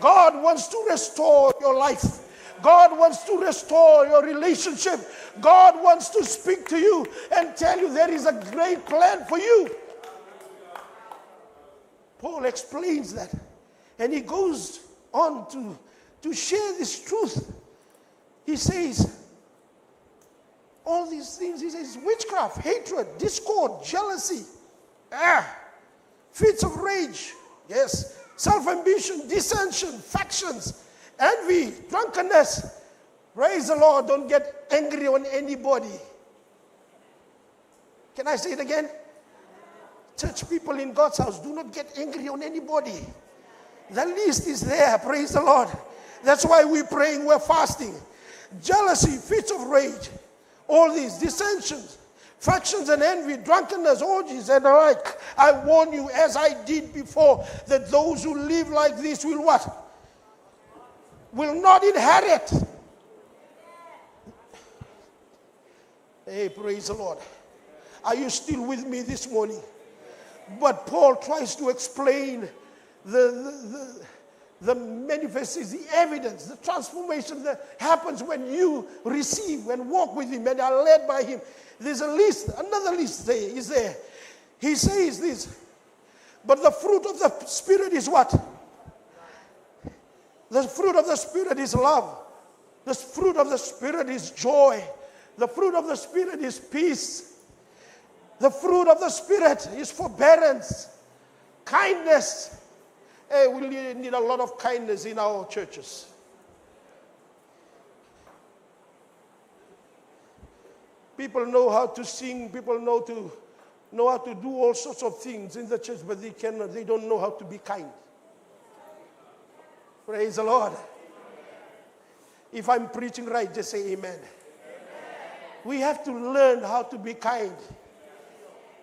God wants to restore your life. God wants to restore your relationship. God wants to speak to you and tell you there is a great plan for you. Paul explains that. And he goes on to share this truth. He says, all these things, he says, witchcraft, hatred, discord, jealousy, fits of rage, yes, self-ambition, dissension, factions, envy, drunkenness. Praise the Lord, don't get angry on anybody. Can I say it again? Church people in God's house, do not get angry on anybody. The list is there, praise the Lord. That's why we're praying, we're fasting. Jealousy, fits of rage, all these dissensions, factions and envy, drunkenness, orgies and the like. I warn you, as I did before, that those who live like this will what? Will not inherit. Hey, praise the Lord. Are you still with me this morning? But Paul tries to explain the manifestation, the evidence, the transformation that happens when you receive and walk with him and are led by him. There's a list, another list there is there. He says this, but the fruit of the Spirit is what? The fruit of the Spirit is love. The fruit of the Spirit is joy. The fruit of the Spirit is peace. The fruit of the Spirit is forbearance, kindness. Hey, we need a lot of kindness in our churches. People know how to sing. People know how to do all sorts of things in the church, but they don't know how to be kind. Praise the Lord. If I'm preaching right, just say amen. We have to learn how to be kind.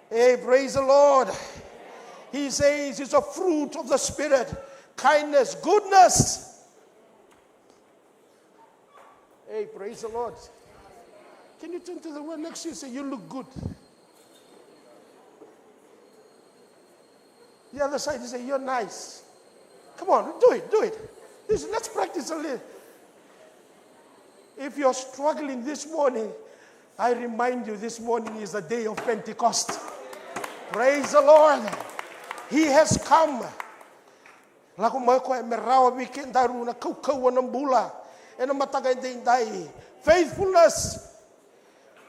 Hey, praise the Lord. He says it's a fruit of the Spirit. Kindness, goodness. Hey, praise the Lord. Can you turn to the one next to you and say, you look good? The other side, you say, you're nice. Come on, do it. Let's practice a little. If you're struggling this morning, I remind you, this morning is the day of Pentecost. Praise the Lord. He has come. Faithfulness.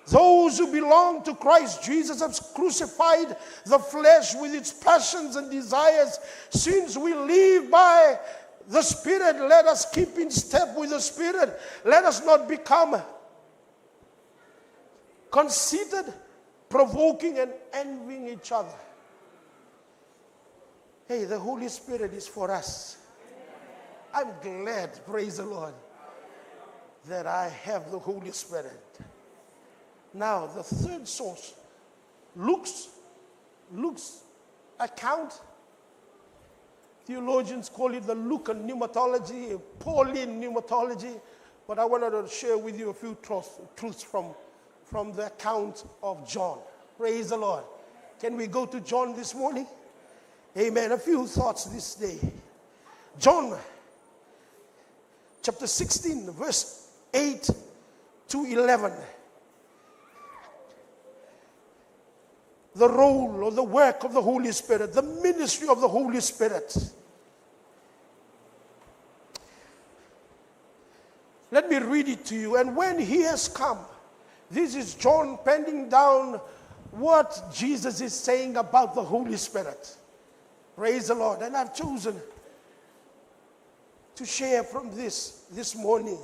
Those who belong to Christ Jesus have crucified the flesh with its passions and desires. Since we live by the Spirit, let us keep in step with the Spirit. Let us not become conceited, provoking and envying each other. Hey, the Holy Spirit is for us. I'm glad, praise the Lord, that I have the Holy Spirit. Now, the third source, Luke's account. Theologians call it the Lucan pneumatology, Pauline pneumatology. But I wanted to share with you a few truths from the account of John. Praise the Lord. Can we go to John this morning? Amen. A few thoughts this day. John, chapter 16, verse 8 to 11. The role or the work of the Holy Spirit, the ministry of the Holy Spirit. Let me read it to you. And when he has come, this is John penning down what Jesus is saying about the Holy Spirit. Praise the Lord. And I've chosen to share from this morning.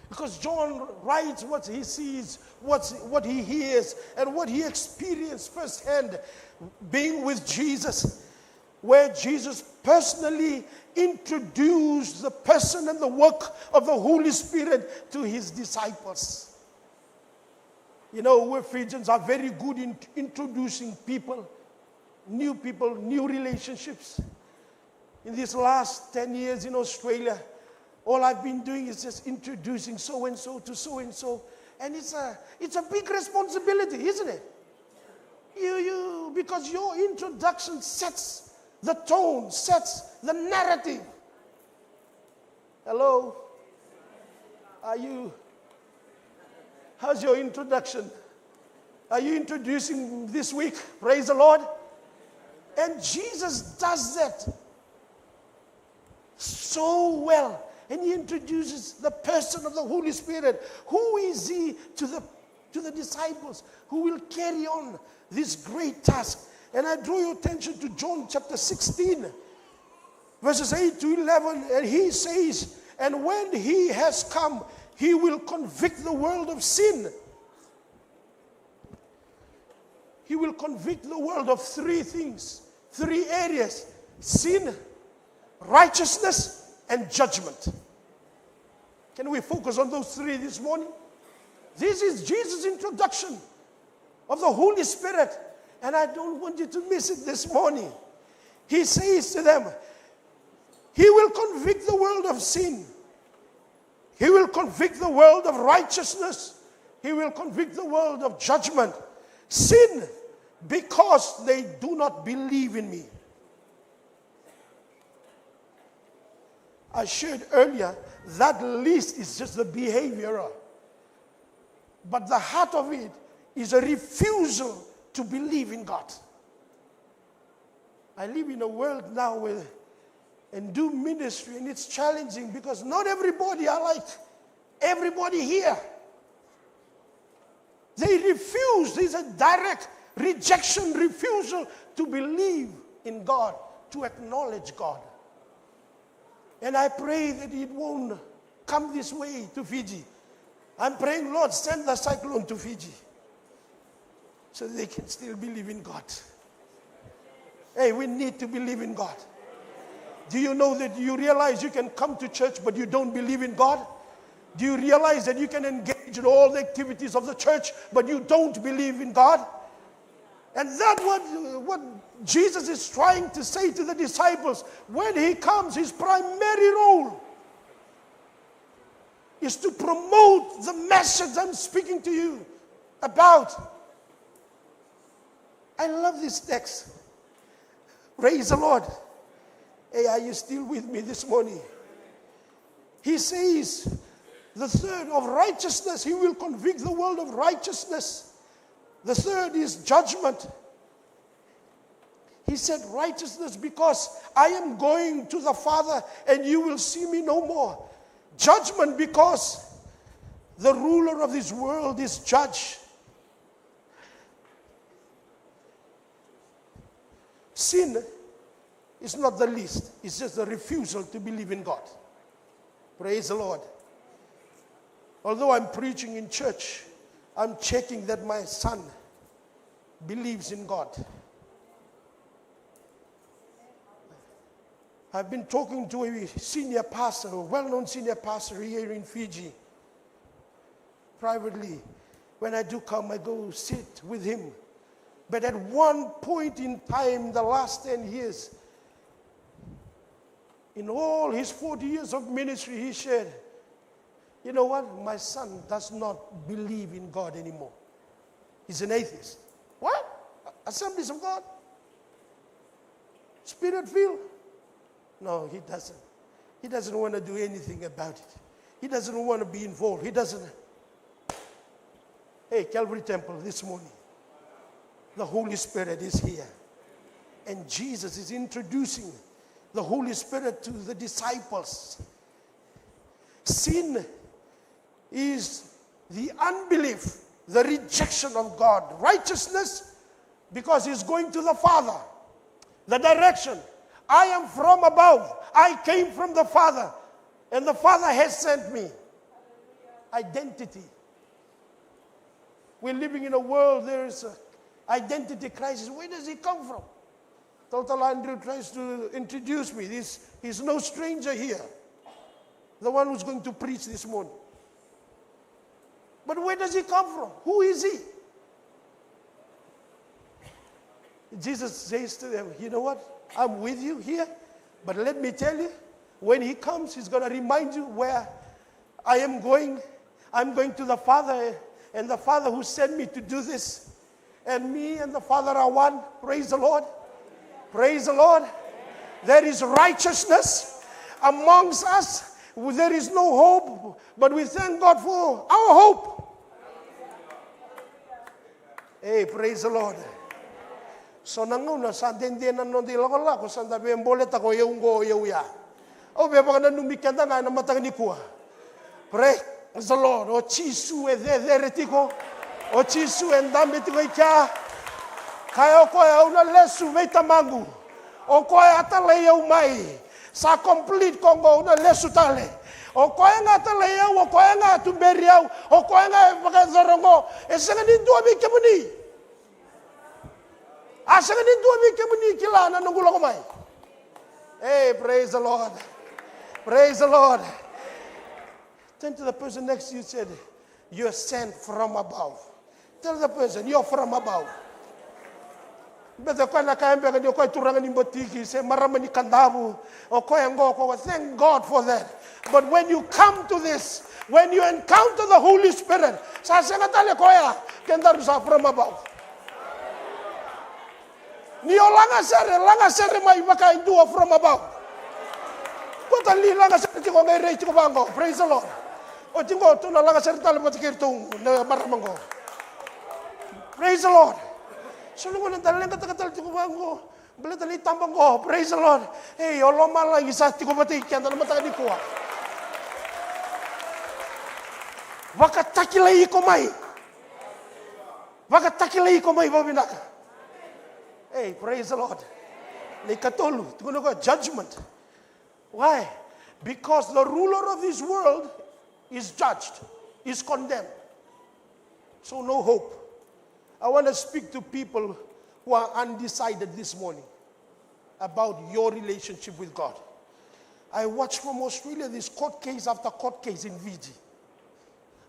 Because John writes what he sees, what he hears, and what he experienced firsthand being with Jesus, where Jesus personally introduced the person and the work of the Holy Spirit to his disciples. You know, we Fijians are very good in introducing people, new relationships. In these last 10 years in Australia, all I've been doing is just introducing so-and-so to so-and-so. And it's a big responsibility, isn't it? Because your introduction sets the tone, sets the narrative. Hello? How's your introduction? Are you introducing this week? Praise the Lord. And Jesus does that so well. And he introduces the person of the Holy Spirit. Who is he to the disciples who will carry on this great task? And I draw your attention to John chapter 16, verses 8 to 11. And he says, and when he has come, he will convict the world of sin. He will convict the world of three things, three areas: sin, righteousness, and judgment. Can we focus on those three this morning? This is Jesus' introduction of the Holy Spirit, and I don't want you to miss it this morning. He says to them, he will convict the world of sin. He will convict the world of righteousness. He will convict the world of judgment. Sin, because they do not believe in me. I shared earlier, that list is just the behavioral. But the heart of it is a refusal to believe in God. I live in a world now and do ministry, and it's challenging because not everybody are like everybody here. They refuse. There's a direct rejection, refusal to believe in God, to acknowledge God. And I pray that it won't come this way to Fiji. I'm praying, Lord, send the cyclone to Fiji so they can still believe in God. Hey, we need to believe in God. Do you know that you realize you can come to church but you don't believe in God? Do you realize that you can engage in all the activities of the church but you don't believe in God? And that's what Jesus is trying to say to the disciples. When he comes, his primary role is to promote the message I'm speaking to you about. I love this text. Praise the Lord. Hey, are you still with me this morning? He says, the third of righteousness, he will convict the world of righteousness. The third is judgment. He said righteousness because I am going to the Father and you will see me no more. Judgment because the ruler of this world is judge. Sin is not the least. It's just the refusal to believe in God. Praise the Lord. Although I'm preaching in church, I'm checking that my son believes in God. I've been talking to a senior pastor, a well-known senior pastor here in Fiji, privately. When I do come, I go sit with him. But at one point in time, the last 10 years, in all his 40 years of ministry, he shared, you know what? My son does not believe in God anymore. He's an atheist. What? Assemblies of God? Spirit-filled? No, he doesn't. He doesn't want to do anything about it. He doesn't want to be involved. He doesn't. Hey, Calvary Temple, this morning, the Holy Spirit is here. And Jesus is introducing the Holy Spirit to the disciples. Sin is the unbelief, the rejection of God. Righteousness, because he's going to the Father. The direction. I am from above. I came from the Father. And the Father has sent me. Identity. We're living in a world, there is an identity crisis. Where does he come from? Total Andrew tries to introduce me. He's no stranger here. The one who's going to preach this morning. But where does he come from? Who is he? Jesus says to them, you know what? I'm with you here, but let me tell you, when he comes, he's going to remind you where I am going. I'm going to the Father, and the Father who sent me to do this. And me and the Father are one. Praise the Lord. Praise the Lord. There is righteousness amongst us. There is no hope, but we thank God for our hope. Hey, praise the Lord. So nanguna sa dendena no di lako sa ndabe mbole ta ko yeungo yeuya. O be ba na numikanda nga na matang nikua. Praise the Lord. O chisu e de retiko. O chisu e ndambe tiko ikya. Kaya ko e una lesu veita mangu. O ko e atale yeu mai. Sa complete kongo una lesu tale. O ko e nga tale yeu, o ko e nga tumberi yeu, o ko e nga vakazorongo. E senga ni dua mi kemuni. Asanga ni dua mi kemuni kila na nungula ko mai. Hey, praise the Lord. Praise the Lord. Turn to the person next to you and said, you're sent from above. Tell the person, you're from above. Bete kwa na kaembe ka ko turanga ni botiki se marama ni kandabu o ko yango ko thank God for that. But when you come to this, when you encounter the Holy Spirit, sa senga tale ko ya kenda sa from above. Ni olanga sere mai baka indua from above. Ko tali langa sere ko ngai rei ko bango. Praise the Lord. O tingo tu na langa sere tale botikir tu na maramango. Praise the Lord. So nung nandaleng katagal tiko bango, bala tali tambang ko. Praise the Lord. Hey, oloma la isa tiko bati kanda na mata ni ko. Wakatakilai ko mai. Wakatakilai ko mai babinaka. Hey, praise the Lord. Nikatolu, tiko ko judgment. Why? Because the ruler of this world is judged, is condemned. So no hope. I want to speak to people who are undecided this morning about your relationship with God. I watched from Australia this court case after court case in Fiji.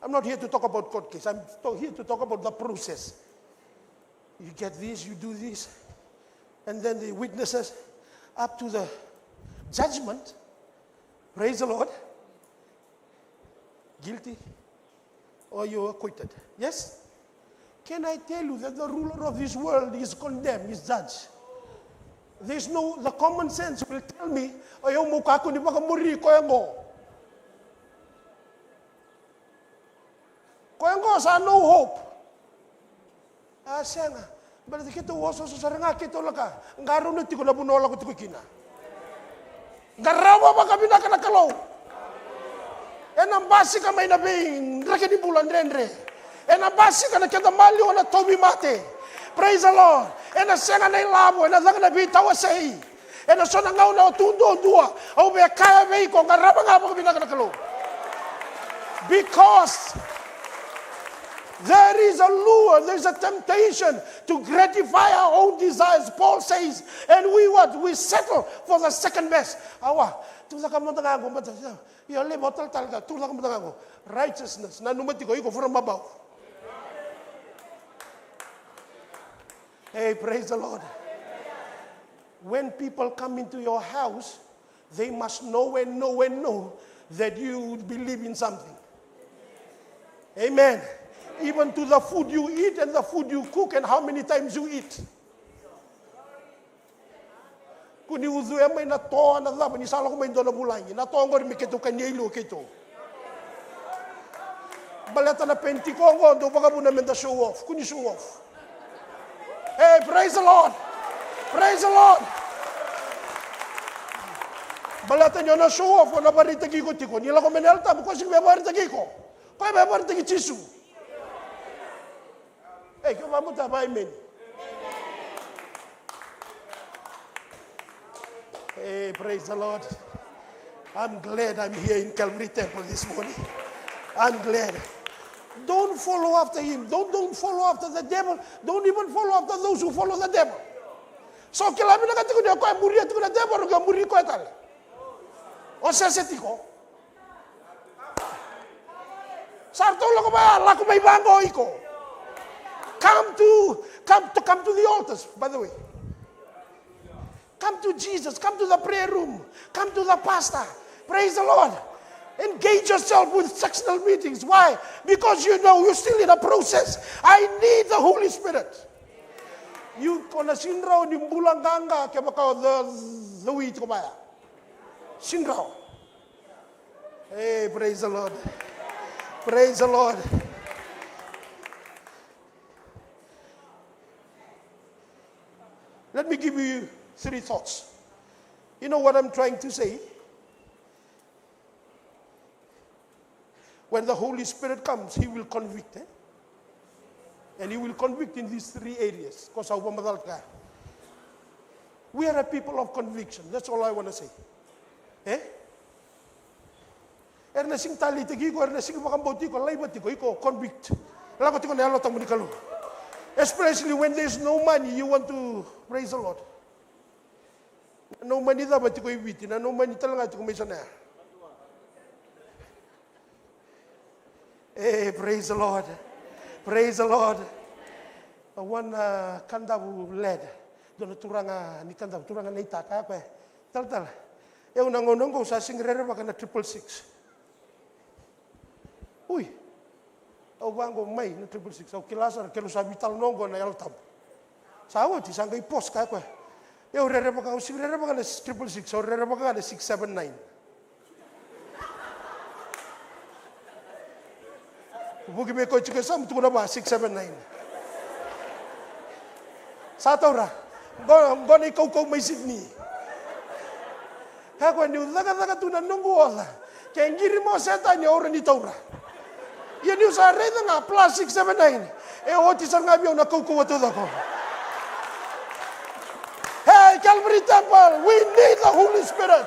I'm not here to talk about court case. I'm here to talk about the process. You get this, you do this, and then the witnesses up to the judgment. Praise the Lord. Guilty or you're acquitted. Yes? Can I tell you that the ruler of this world is condemned, is judged? There's no, the common sense will tell me, ayaw mukha ko ni baka muri, koyango. Koyango sa no hope. Senga, balati kito woso sa saranga kito laka, ngaro na tiko na bunola ko tiko kina. Ngarawa ba kami nakalakalaw? Enambasi ka may nabing, raki ni bulan renre. And a basika na kenda mali ona tobi mate. Praise the Lord. And a senga na ilabo. And a zanga na bita wa sei. And a sona ngau na otundo dua. Au be kaya veiko. Ngaraba nga pa kabina kanakalo. Because there is a lure, there is a temptation to gratify our own desires. Paul says, and we what? We settle for the second best. Awa, tula ka mo tangago, yo le botal talga, tula ka mo tangago. Righteousness, na numati ko iko from above. Hey, praise the Lord. When people come into your house, they must know that you believe in something. Amen. Even to the food you eat and the food you cook and how many times you eat. Kuni uzuya may natoa na laban, isala ko may doon na bulangi. Natoa ko rin mikito kanyelo kito. Balata na Pentecost, do baka muna menda show off. Kuni show off. Hey, praise the Lord. Praise the Lord. Balata nyo na show off, na barita giko tiko. Nila ko menelta, buko sing may barita giko. Kaya may barita gichisu. Hey, kaya mamuta ba, amen. Hey, praise the Lord. I'm glad I'm here in Calvary Temple this morning. I'm glad. Don't follow after him. Don't follow after the devil. Don't even follow after those who follow the devil. So kila mina kati kunia koe muri atu kuna debo roga muri koe tale. O sesetiko. Sarto lako ba lako may bango iko. Come to the altars, by the way. Come to Jesus, come to the prayer room, come to the pastor. Praise the Lord. Engage yourself with sectional meetings. Why? Because you know you're still in a process. I need the Holy Spirit. You kona sinrao ni mbulanganga ke baka the wheat ko baya. Sinrao. Hey, praise the Lord. Praise the Lord. Let me give you 3 thoughts. You know what I'm trying to say? When the Holy Spirit comes, He will convict. And He will convict in these 3 areas. We are a people of conviction. That's all I want to say. Convict. Especially when there's no money, you want to praise the Lord. No money dapat ko ibitin, no money talaga ko missioner. Hey, praise the Lord. Praise the Lord. One kandabu led. Doon turanga ni kandabu turanga na itaka ko. Tal. Eu nangonong ko sa singrere baka na 666. Uy. O bango mai na 666. O kilasar kelo sa vital nongo na yaltam. Sawo ti sangay post ka ko. Eu rere baka o singrere baka na 666 o rere baka na 679. Bugi me ko chika sam tu na ba 679. Sa taura. Go ni ko may Sydney. Ha ko ni laga tu na nongo ola. Kaya ngiri mo seta ni ora ni taura. Yan yung sa reda nga, plus 679. O tisang nga biyaw na kukuha to ako. Hey, Calvary Temple, we need the Holy Spirit.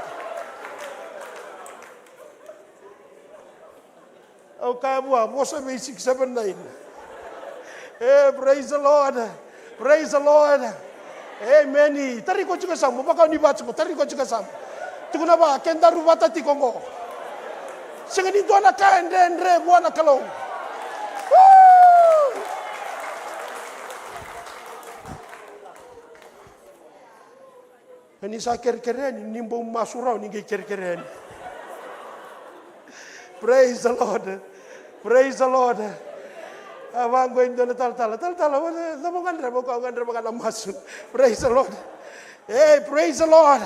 O kaya mo, sa may 679. Hey, praise the Lord. Praise the Lord. Amen. Tari ko juga sam, baka ni batch mo, tari ko juga sam. Tuko na ba, kenda rubata ti kongo. Singin ito na kain re buwan na kalong. Ini sa kerkeren, nimbo masuraw ni kerkeren. Praise the Lord. Praise the Lord. Abang go indo na tal. Namongan re masu. Praise the Lord. Hey, praise the Lord.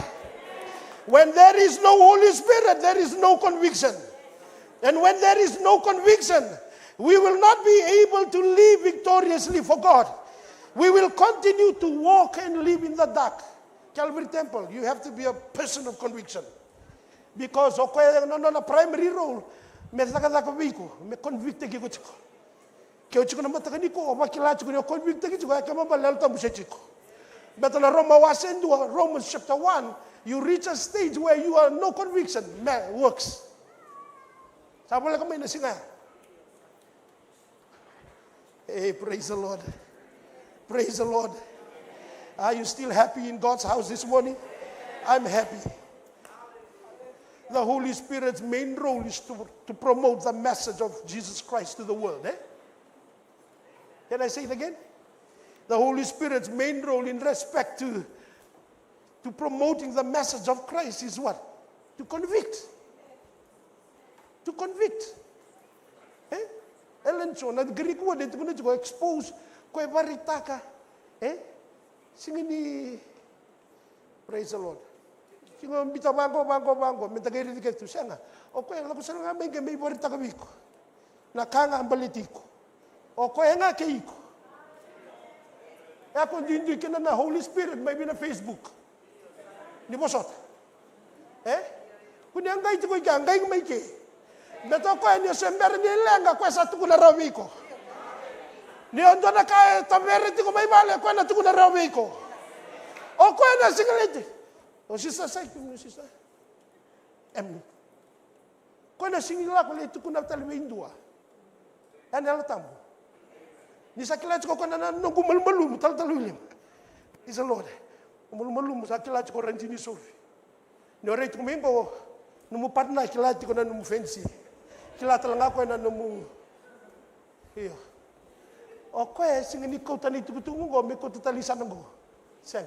When there is no Holy Spirit, there is no conviction. And when there is no conviction, we will not be able to live victoriously for God. We will continue to walk and live in the dark. Calvary Temple, you have to be a person of conviction. Because no primary role, me convicte ki ko chiko. Ke chiko na mataka ni ko makila chiko ni convicte ki chiko kama balal ta mushe chiko. But na Romans chapter 1, you reach a stage where you are no conviction, works. Sabi lang kami na singa. Hey, praise the Lord. Praise the Lord. Are you still happy in God's house this morning? I'm happy. The Holy Spirit's main role is to promote the message of Jesus Christ to the world. Can I say it again? The Holy Spirit's main role in respect to promoting the message of Christ is what? To convict. To convict. Ellen so, na Greek word, ito ko na ko expose, ko baritaka. Singini, praise the Lord. Singo bita bango, mentagay rin dito siya nga. O ko yung lakusan nga may baritaka biko. Nakanga ang balitiko. O ko nga keiko. Ako hindi ka na Holy Spirit, may na Facebook. Ni mo sot. Kung yung gay ito ko yung gay may ke. Beto ko niyo sember ni lenga ko sa tuko na rawi ko. Niyo ndo na kaya tamere ti ko may bale ko na tuko na rawi ko. O ko na singalite. O sisa sai ko sisa. Ko na singila ko le tuko na talwe indua. Ano ala tambo. Ni sa kilat ko na nunggu malmalum tal talulim. Is the Lord. Malum sa kilati ko rentini sofi. No rate kumimbo numu partner kilati ko na numu fancy. Kilata lang ako na numu. Iyo. O kaya singini ko tani tukutungo go me ko tatalisan ngo. Seng.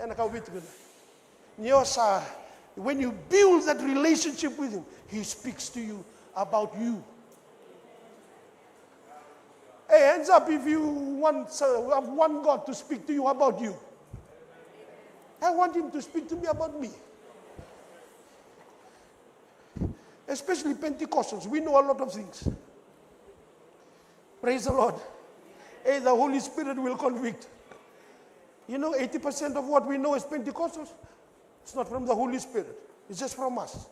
Ena ka wit ko. Nyosa, when you build that relationship with him, he speaks to you about you. Hey, hands up if you want God to speak to you about you. I want him to speak to me about me. Especially Pentecostals, we know a lot of things. Praise the Lord. Hey, the Holy Spirit will convict. You know, 80% of what we know as Pentecostals, it's not from the Holy Spirit. It's just from us.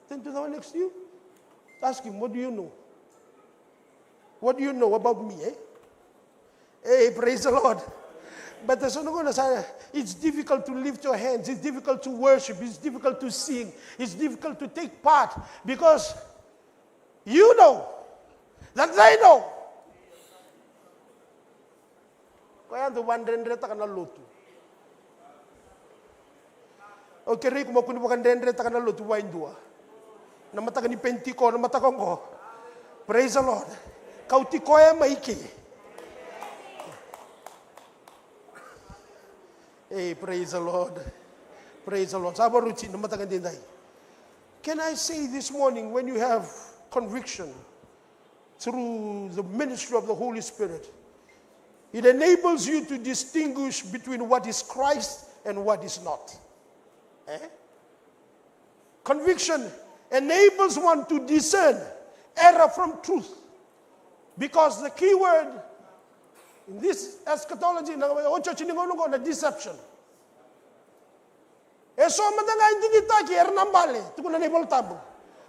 Then to the one next to you, ask him, what do you know? What do you know about me, eh? Hey, praise the Lord. But there's no going to say, it's difficult to lift your hands. It's difficult to worship. It's difficult to sing. It's difficult to take part because you know that they know. Kaya ando 100 ka na lotu. Okay, rin kung makunin mo ka 100 ka na lotu, wain dua. Namata ka ni Pentiko, namata ko ko. Praise the Lord. Kauti ko ay maiki. Hey, praise the Lord. Praise the Lord. Sabaruchi, namata ka din dai. Can I say this morning, when you have conviction through the ministry of the Holy Spirit, it enables you to distinguish between what is Christ and what is not. Eh? Conviction enables one to discern error from truth. Because the key word in this eschatology, na deception.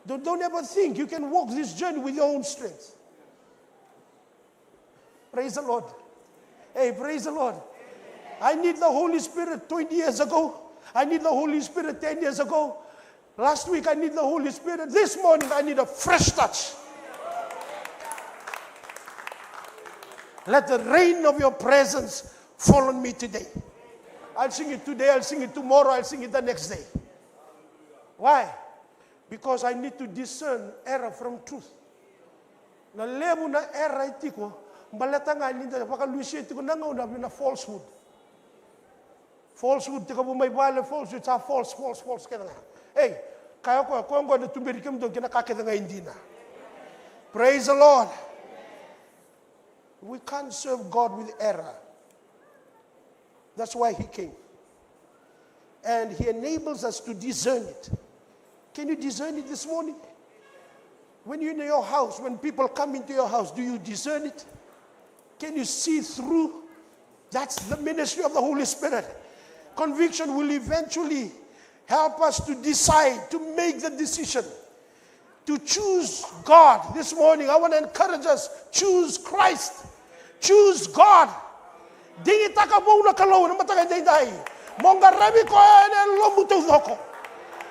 Don't ever think you can walk this journey with your own strength. Praise the Lord. Hey, praise the Lord. I need the Holy Spirit 20 years ago. I need the Holy Spirit 10 years ago. Last week I need the Holy Spirit. This morning I need a fresh touch. Let the rain of your presence fall on me today. I'll sing it today, I'll sing it tomorrow, I'll sing it the next day. Why? Because I need to discern error from truth. Na lebu na error itiko, malata nga ninda pakalusi itiko nangauna na falsehood. Falsehood tiko bu may bale falsehood sa false kaya nga. Hey, kaya ko ang na tumirikim do kinakakita nga hindi na. Praise the Lord. We can't serve God with error. That's why he came. And he enables us to discern it. Can you discern it this morning? When you're in your house, when people come into your house, do you discern it? Can you see through? That's the ministry of the Holy Spirit. Conviction will eventually help us to decide, to make the decision, to choose God. This morning, I want to encourage us, choose Christ. Choose God. Dingi taka mo na kalaw na matagay day. Monga rabi ko en lomuto doko.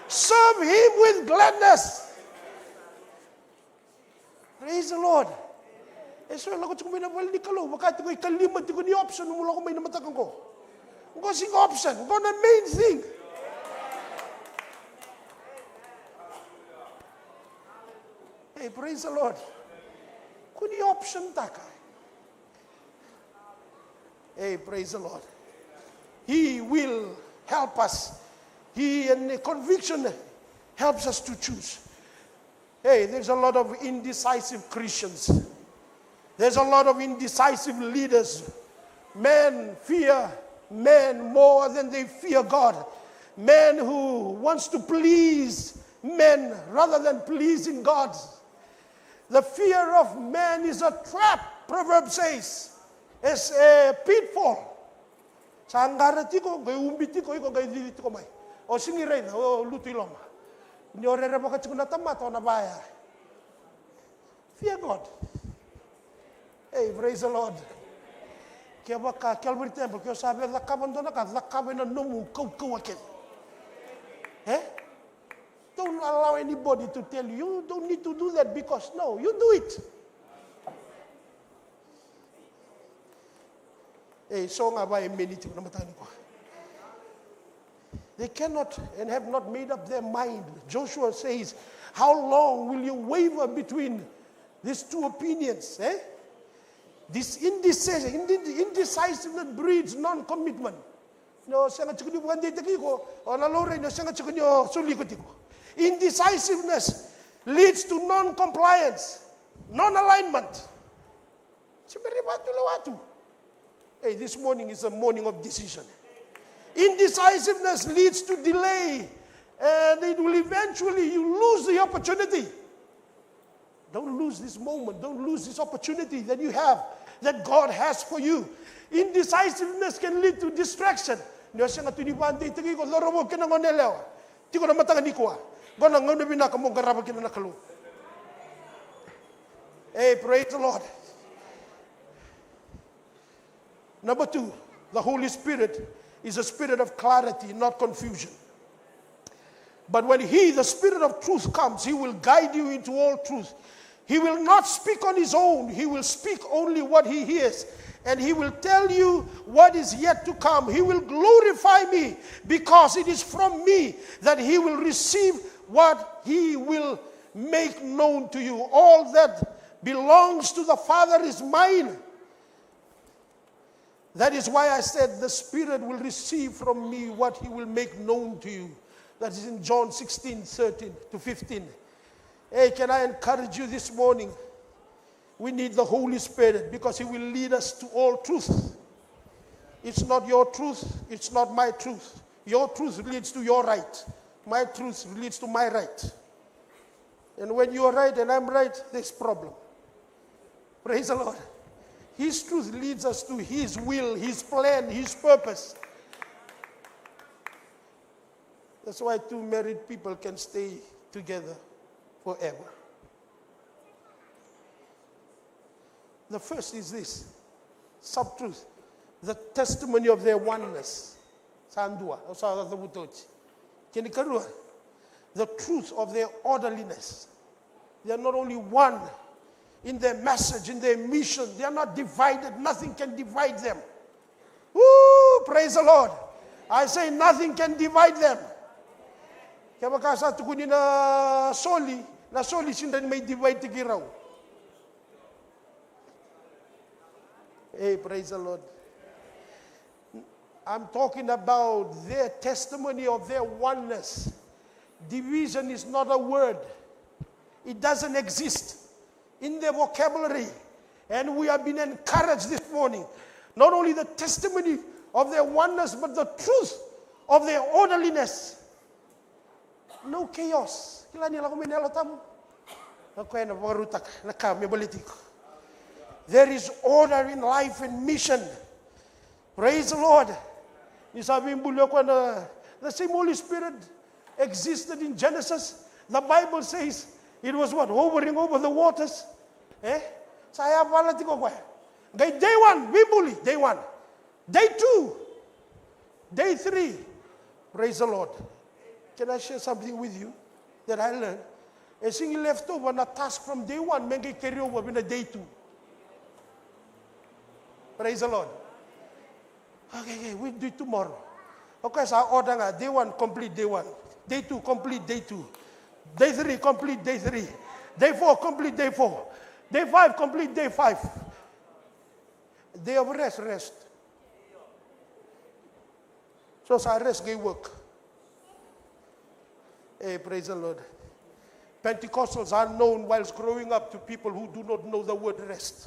Serve him with gladness. Praise the Lord. Eso lang ko kumina wal ni kalaw bakit ko ikalima ti ko ni option mo lang ko may namatakan ko. Ngo sing option, ngo na main thing. Hey, praise the Lord. Kuni option taka. Hey, praise the Lord. He will help us. And the conviction helps us to choose. Hey, there's a lot of indecisive Christians. There's a lot of indecisive leaders. Men fear men more than they fear God. Men who wants to please men rather than pleasing God. The fear of man is a trap, Proverbs says. It's a pitfall. Sa anggarati ko, kay umbiti ko, kay dito ko may. O singiray na, o luto ilong. Hindi o rere mo kasi kung natamat o nabaya. Fear God. Hey, praise the Lord. Kaya baka, Calvary Temple, kaya sabi, lakaban doon na ka, lakaban na nung kaw-kawakin. Eh? Don't allow anybody to tell you, you don't need to do that because, no, you do it. So nga ba many to namatani ko. They cannot and have not made up their mind. Joshua says, how long will you waver between these two opinions? This indecisiveness breeds non-commitment. No, indecisiveness leads to non-compliance, non-alignment. Hey, this morning is a morning of decision. Indecisiveness leads to delay, and it will eventually, you lose the opportunity. Don't lose this moment. Don't lose this opportunity that you have, that God has for you. Indecisiveness can lead to distraction. Hey, praise the Lord. Number 2, the Holy Spirit is a spirit of clarity, not confusion. But when He, the Spirit of truth, comes, He will guide you into all truth. He will not speak on His own. He will speak only what He hears. And He will tell you what is yet to come. He will glorify me, because it is from me that He will receive what He will make known to you. All that belongs to the Father is mine. That is why I said the Spirit will receive from me what He will make known to you. That is in John 16:13-15. Hey, can I encourage you this morning? We need the Holy Spirit, because He will lead us to all truth. It's not your truth. It's not my truth. Your truth leads to your right. My truth leads to my right. And when you are right and I'm right, there's a problem. Praise the Lord. His truth leads us to His will, His plan, His purpose. That's why 2 married people can stay together forever. The first is this, sub-truth, the testimony of their oneness. The truth of their orderliness. They are not only one in their message, in their mission. They are not divided. Nothing can divide them. Woo! Praise the Lord. I say nothing can divide them. Kaya makasa tukuni na soli sindan may divide tigiraw. Hey, praise the Lord. I'm talking about their testimony of their oneness. Division is not a word. It doesn't exist in their vocabulary. And we have been encouraged this morning. Not only the testimony of their oneness, but the truth of their orderliness. No chaos. There is order in life and mission. Praise the Lord. The same Holy Spirit existed in Genesis. The Bible says it was what? Hovering over the waters. Saya pala tiko kwa. Day 1, we bully. Day 1. Day 2. Day 3. Praise the Lord. Can I share something with you that I learned? A single left over a task from day 1, may carry over in a day 2. Praise the Lord. Okay, we'll do it tomorrow. Okay, so I order day 1, complete day 1. Day 2, complete day 2. Day 3, complete day 3. Day 4, complete day 4. Day 5, complete day 5. Day of rest. So I rest, go work. Hey, praise the Lord. Pentecostals are known whilst growing up to people who do not know the word rest.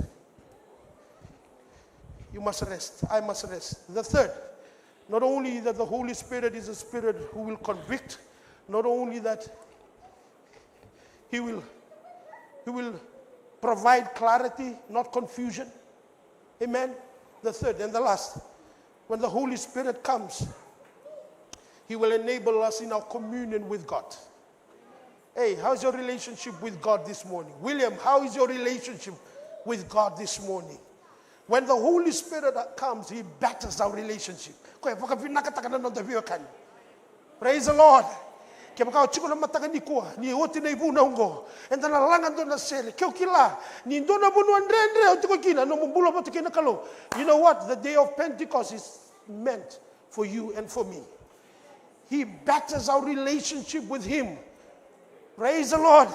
You must rest. I must rest. The third, not only that the Holy Spirit is a spirit who will convict, not only that He will provide clarity, not confusion. Amen. The third and the last, when the Holy Spirit comes, He will enable us in our communion with God. Hey, how's your relationship with God this morning? William, how is your relationship with God this morning? When the Holy Spirit comes, He batters our relationship. Praise the Lord. Ke baka chiko na mataka ni kua, ni oti na ibu na ungo. Enda na langan do na sere, ke kila, ni do na bunu andre o tiko kina, no mumbulo mo tiko na kalo. You know what? The day of Pentecost is meant for you and for me. He batters our relationship with Him. Praise the Lord.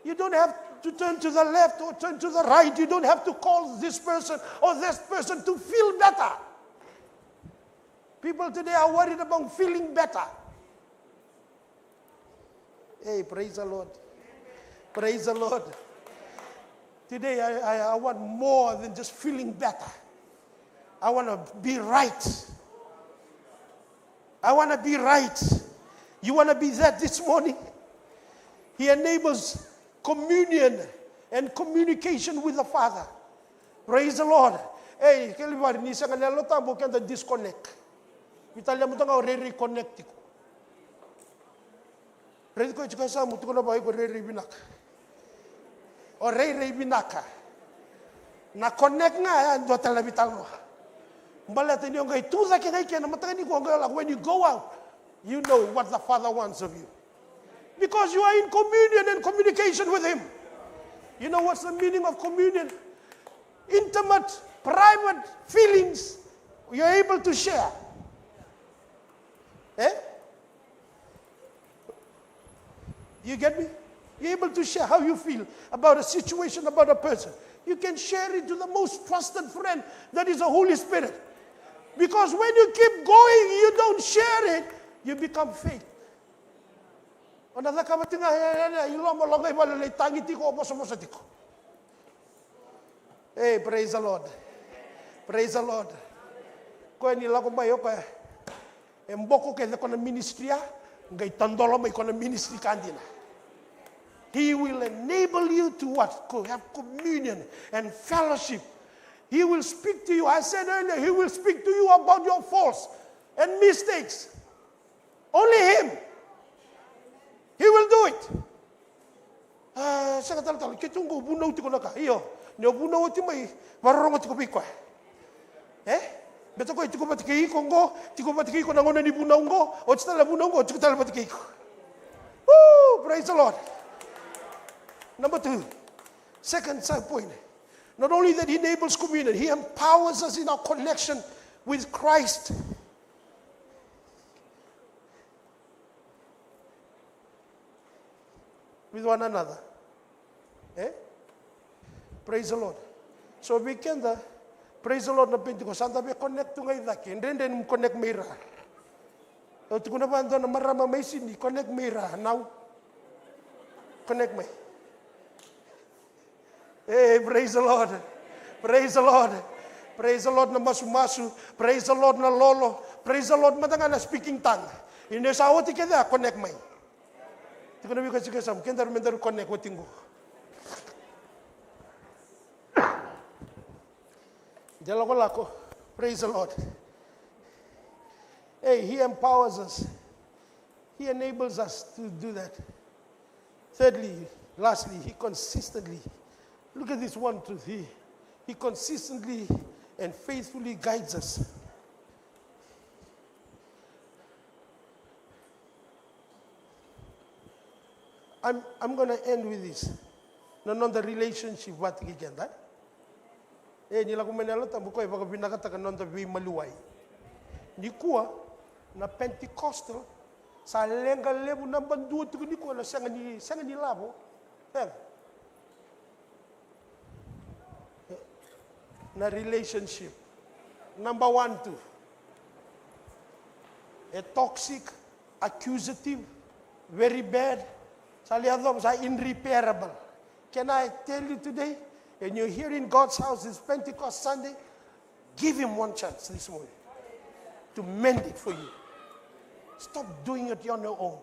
You don't have to turn to the left or turn to the right. You don't have to call this person or this person to feel better. People today are worried about feeling better. Hey, praise the Lord. Praise the Lord. Today I want more than just feeling better. I want to be right. I want to be right. You want to be that this morning? He enables communion and communication with the Father. Praise the Lord. Hey, everybody, ni sa kanila tambo kaya disconnect. Italia mo tanga re-reconnect ko. Praise ko chika sa mo tuko na ba ko re-binaka. O re-binaka. Na connect nga yan do talabital mo. Mbalata niyo ngay tuza kaya na matani ko ngala when you go out, you know what the Father wants of you. Because you are in communion and communication with Him. You know what's the meaning of communion? Intimate, private feelings you're able to share. Eh? You get me? You're able to share how you feel about a situation, about a person. You can share it to the most trusted friend, that is the Holy Spirit. Because when you keep going, you don't share it, you become fake. Hey, praise the Lord. Praise the Lord. Ko ni lago mayo ka emboko ke ko na ministry ngai tandolo mai ko na ministry kandina. He will enable you to what? Have communion and fellowship. He will speak to you. I said earlier, He will speak to you about your faults and mistakes. Only Him. He will do it. Sa katal-tal, kitunggo bunaw ti ko na ka. Iyo, niyo bunaw ti may marorong ti ko bikwa. Beto ko ti ko patiki ko ngo, ti ko patiki ko nangona ni bunaw ngo, o ti tala bunaw ngo, ti ko tala patiki ko. Woo! Praise the Lord. Number 2, second point. Not only that He enables communion, He empowers us in our connection with Christ. With one another. Praise the Lord. So weekend, praise the Lord na Pentecost Sunday, we connect to ngayon daki. And then connect mira. O tuko na ba na marama may sini, connect mira. Now, connect me. Hey, praise the Lord. Praise the Lord. Praise the Lord na masu-masu. Praise the Lord na lolo. Praise the Lord matanga na speaking tongue. Ine sa oti keda connect me. Tiko na bika chika sam kenda rumenda connect watingo. Dialogo lako. Praise the Lord. Hey, He empowers us. He enables us to do that. Thirdly, lastly, He consistently, look at this one truth. He consistently and faithfully guides us. I'm going to end with this. No, the relationship what again that? Nila kumenelo tambuko iba binakataka nonda bi maluwai. Ni kuwa na Pentecostal sa lenga lebu na bandu tu ni kuwa na sanga ni labo. Na relationship. Number 1, 2. A toxic, accusative, very bad. Saliadoms are irreparable. Can I tell you today, when you're here in God's house, this Pentecost Sunday, give Him one chance this morning to mend it for you. Stop doing it on your own.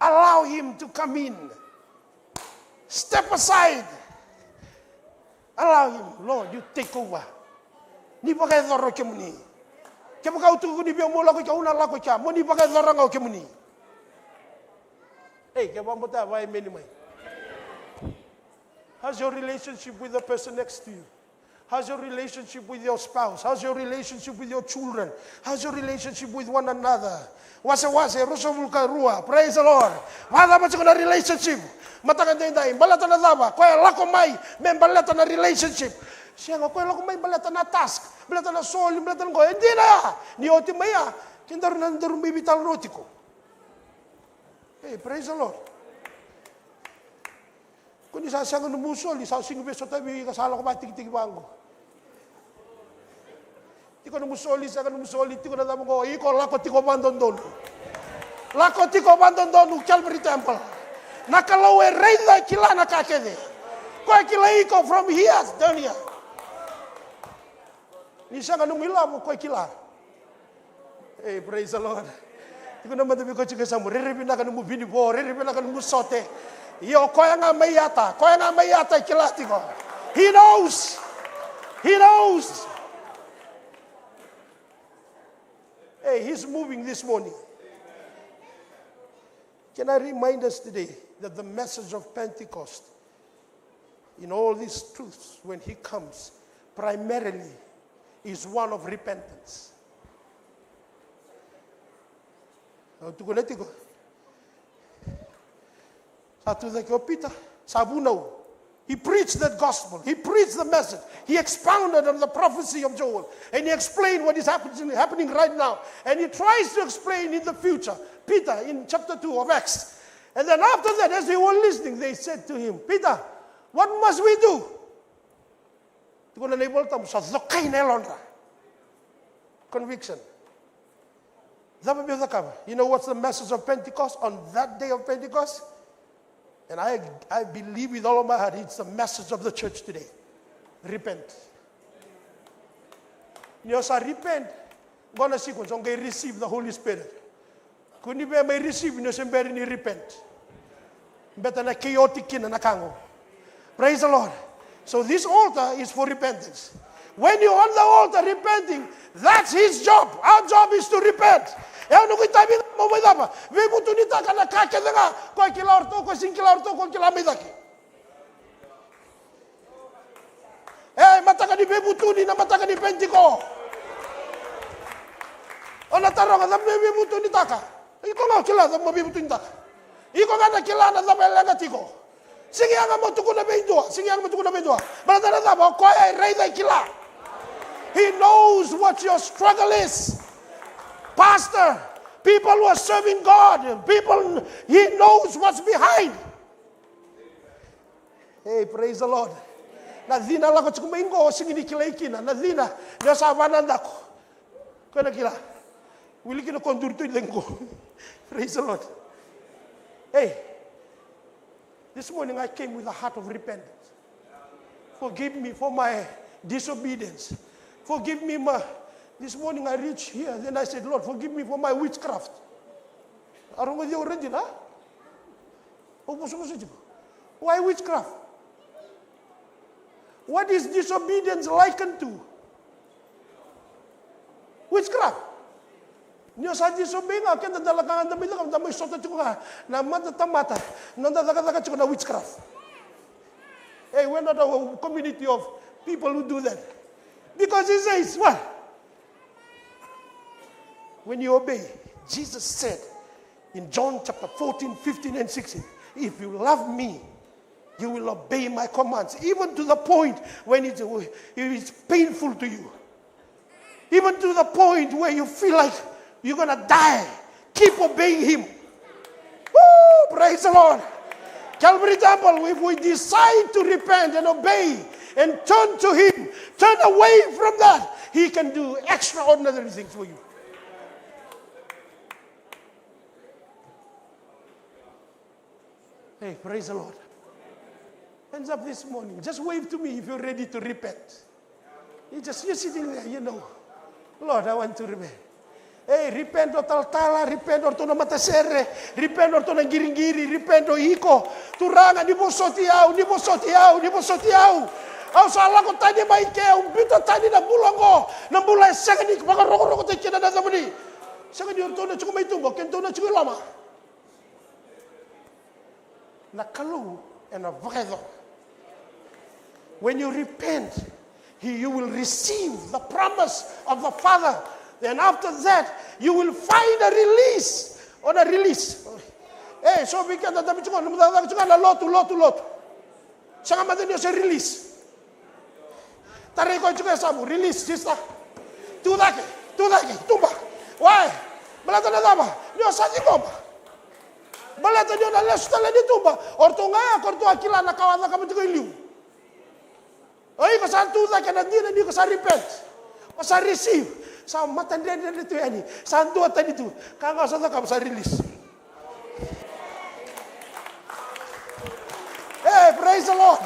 Allow Him to come in. Step aside. Allow Him, Lord, you take over. Ni pakai dorong kemuni. Kemu kau tu ni biar mula kau kau nak laku cah. Mo ni pakai dorong kau kemuni. Hey, kau buat apa meni mai? How's your relationship with the person next to you? How's your relationship with your spouse? How's your relationship with your children? How's your relationship with one another? Wase, rusavulka rua. Praise the Lord. Wala ba sa relationship? Matakanday, balata na daba. Kaya lako may balata na relationship. Siya nga, kaya lako may balata na task. Balata na soul, balata na ko. Hindi na. Ni oti maya. Kindar na ndaro may vital rotiko. Hey, praise the Lord. Kung isa siya nga numusol, isa singo beso tayo, may kasala ko matik-tik bango. Tiko numusol, isa nga numusol, tiko na damo ko, iko lako tiko bandondon. Lako tiko bandondon, Calvary Temple. Nakalawe, reida kila nakakede. Kwa kila iko from here, down here. Isa nga numila mo, kwa kila. Hey, praise the Lord. Tiko naman dami ko chika samu, riripi na ka numubini po, riripi na ka numusote. Yo, koya nga mayata kilati ko. He knows. He knows. Hey, he's moving this morning. Can I remind us today that the message of Pentecost, in all these truths, when he comes, primarily is one of repentance. Peter, he preached that gospel. He preached the message. He expounded on the prophecy of Joel. And he explained what is happening right now. And he tries to explain in the future. Peter, in chapter 2 of Acts. And then after that, as they were listening, they said to him, Peter, what must we do? Conviction. You know what's the message of Pentecost on that day of Pentecost? And I believe with all of my heart, it's the message of the church today. Repent. You say repent. Gonna sequence, okay, receive the Holy Spirit. Couldn't you may receive, you say, repent. Better na chaotic na nakango. Praise the Lord. So this altar is for repentance. When you're on the altar repenting, that's his job. Our job is to repent. Eh, ano ko tabi mo ba dapa? We butunita kana kakede nga ko kilar to ko sinkilar to ko kilamidaki. Eh, mataka ni bebutuni na mataka ni pentiko. Ona taronga na bebutunita ka. Iko nga kila na bebutunita. Iko nga na kila na zabelenga tiko. Sige nga mo tuko na beindua, sige nga mo tuko na beindua. Bala na ba ko ay reida kila. He knows what your struggle is. Pastor, people who are serving God, people, he knows what's behind. Hey, praise the Lord. Nadina lang ko kumaingo, singini kilaikina. Nadina, nasa abananda ko. Kaya kila. Wili kina kondurto ilengko. Praise the Lord. Hey, this morning I came with a heart of repentance. Forgive me for my disobedience. Forgive me, this morning I reached here, then I said, Lord, forgive me for my witchcraft. Arong with the original? Why witchcraft? What is disobedience likened to? Witchcraft. Niyo sa disobey nga, kaya nadalakangan dami lang, dami sota chiko nga, na matatamata, nadalakangan chiko na witchcraft. Hey, we're not a community of people who do that. Because he says, what? When you obey, Jesus said in John chapter 14, 15, and 16, if you love me, you will obey my commands, even to the point when it is painful to you. Even to the point where you feel like you're going to die. Keep obeying him. Woo! Praise the Lord. Calvary Temple, if we decide to repent and obey and turn to him, turn away from that, he can do extraordinary things for you. Hey, praise the Lord. Hands up this morning. Just wave to me if you're ready to repent. You're sitting there, you know. Lord, I want to repent. Hey, repent o taltala, repent o to na matasere, repent o to na giringiri, repent o iko. Turanga, ni mo sotiaw. Au sala ko tani maike, umbito tani na bulongo, na bulay sakani baka roko te kina na zamani. Sakani o to na chuko may tumbo, kento na chuko lama. Nakalu and a vedo. When you repent, you will receive the promise of the Father. Then after that, you will find a release. Or a release. Eh, so we can lotu. Sanga matindi sa release. Taray ko juga sabu release sister. Tudake, tumba. Why? Balata na dama. Nyo sa ko ba? Balata nyo na lesu tala ni tumba. Orto nga, korto akila na kawan na kami ko iliw. Oy, ko sa tudake na hindi ko sa repent. O sa receive. Sa matandi na dito yani. Sa ando at dito. Kanga sa ka sa release. Hey, praise the Lord.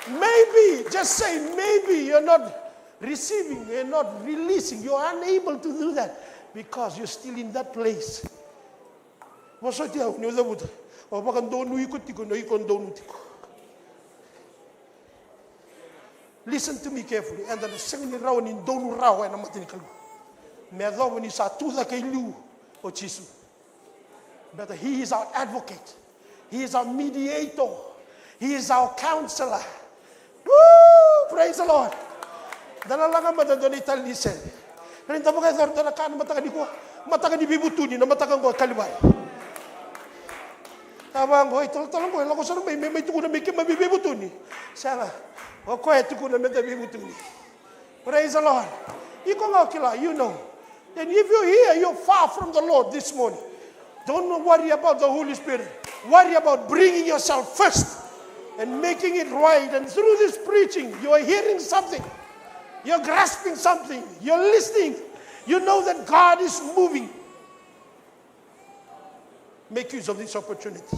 Maybe, just say maybe you're not receiving, you're not releasing, you're unable to do that because you're still in that place. Listen to me carefully. And the second round in Donu Rao and Amatinical. Medo when you saw two like a lu or Chisu. But he is our advocate, he is our mediator, he is our counselor. Woo! Praise the Lord. Dalalangan madadonital listen. Rinta mo kayo na kan matakan ko, matakan ni bibutuni na matakan ko kalibay. Tabang ko tolong ko lako sa may tuko na may mabibutuni. Sana o ko tuko na may bibutuni. Praise the Lord. Iko nga kila, you know. And if you're here, you're far from the Lord this morning. Don't worry about the Holy Spirit. Worry about bringing yourself first and making it right. And through this preaching, you're hearing something. You're grasping something. You're listening. You know that God is moving. Make use of this opportunity.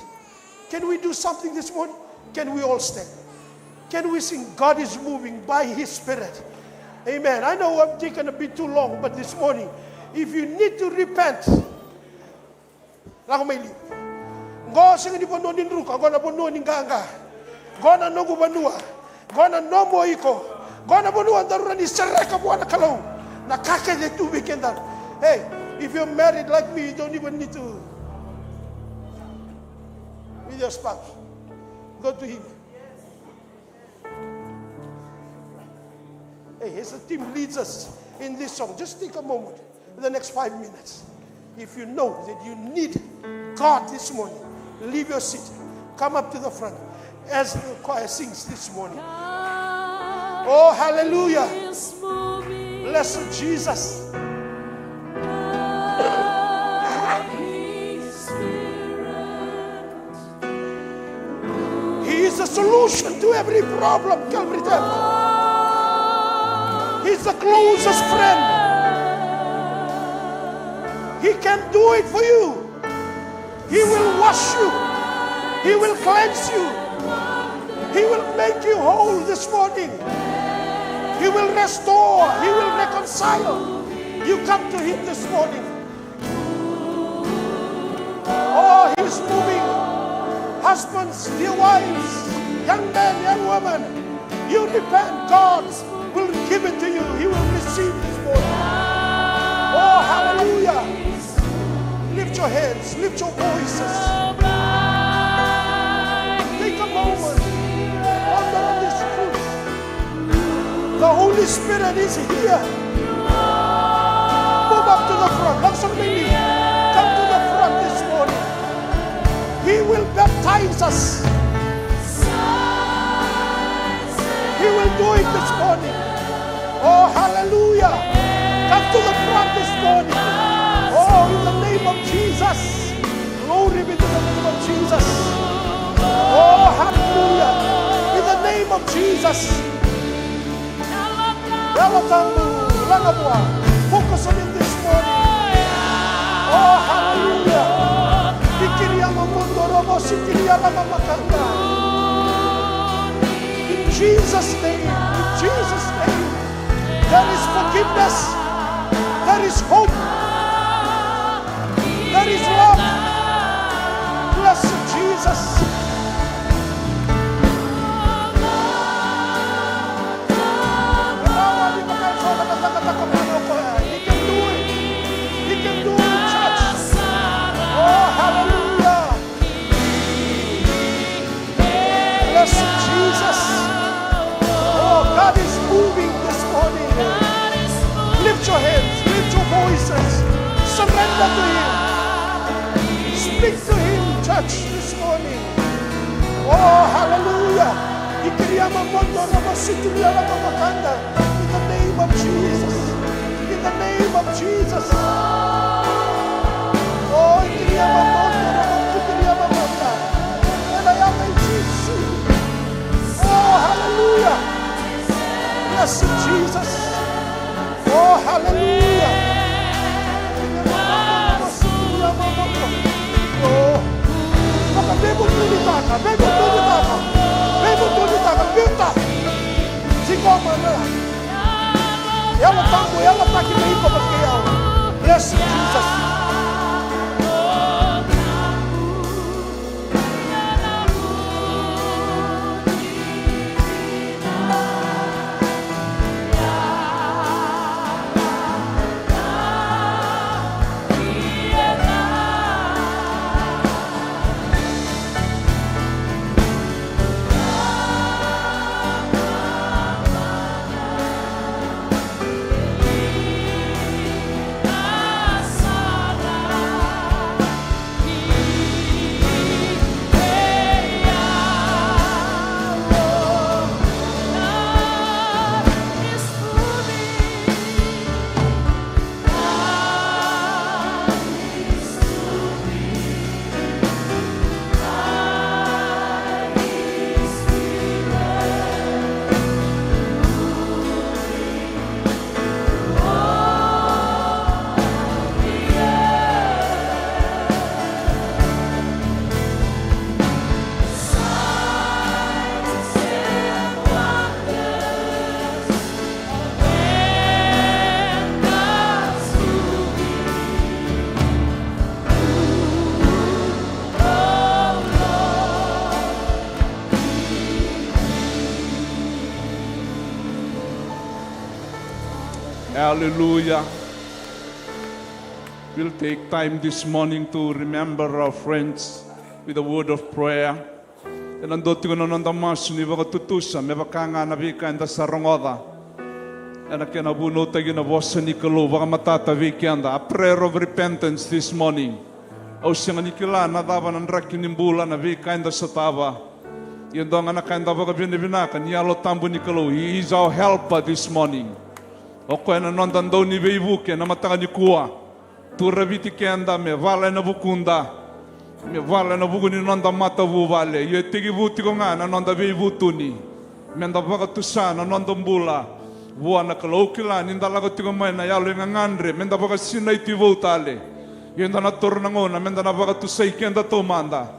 Can we do something this morning? Can we all stand? Can we sing, God is moving by His Spirit? Amen. I know I've taken a bit too long, but this morning, if you need to repent, go sing ni pono ni ruka, go na pono ni ganga, go na nogu banua, go na nomo iko, go na banua darura ni sereka buana kalau, na kake de tu weekenda. Hey, if you're married like me, you don't even need to with your spouse. Go to him. Hey, as the team leads us in this song, just take a moment in the next 5 minutes. If you know that you need God this morning, leave your seat. Come up to the front as the choir sings this morning. Oh, hallelujah. Blessed Jesus. He is the solution to every problem, Calvary Temple. He's the closest friend. He can do it for you. He will wash you. He will cleanse you. He will make you whole this morning. He will restore. He will reconcile. You come to Him this morning. Oh, He's moving. Husbands, dear wives, young men, young women, you repent. God will give it to you. He will receive this morning. Oh, hallelujah. Lift your hands, lift your voices. Take a moment. Ponder on this truth. The Holy Spirit is here. Move up to the front. Come to the front this morning. He will baptize us. He will do it this morning. Oh, hallelujah. Come to the front this morning. Oh, in the name of Jesus. Glory be to the name of Jesus. Oh, hallelujah. In the name of Jesus. Focus on Him this morning. Oh, hallelujah. In Jesus' name, there is forgiveness, there is hope, there is love. Blessed Jesus. He can do it. He can do it, church. Oh, hallelujah. Blessed Jesus. Oh, God is moving. Lift your hands, lift your voices, surrender to Him. Speak to Him, church, this morning. Oh, hallelujah. In the name of Jesus. In the name of Jesus. Oh, oh, hallelujah. Bless you, Jesus. Oh, hallelujah. Oh, bebo tulitaka. Bless you, Jesus. Hallelujah. We'll take time this morning to remember our friends with a word of prayer. And andoti ko na nanda masu ni baka tutusa me baka nga nabika inda sarongoda. And I can abuno tagi na vosa ni kalo baka matata vikianda. A prayer of repentance this morning. Au singa ni kila na dava na nraki nimbula na vika inda satava. Yung doang anak inda baka binibinaka ni alo tambu ni kalo. He is our helper this morning. Oko na nondan daw ni veivuke na matanga ni kuwa. Tura viti kenda me vala na bukunda. Me vala na buku ni nonda mata vu vale. Ye tigi vuti ko nga na nonda veivutuni. Menda baka tusa na nonda mbula. Vua na kalau kila ninda lago tigo mai na yalo nga ngandre. Menda baka sina iti vutale. Yenda na torna ngona menda na baka tusa ikenda tomanda.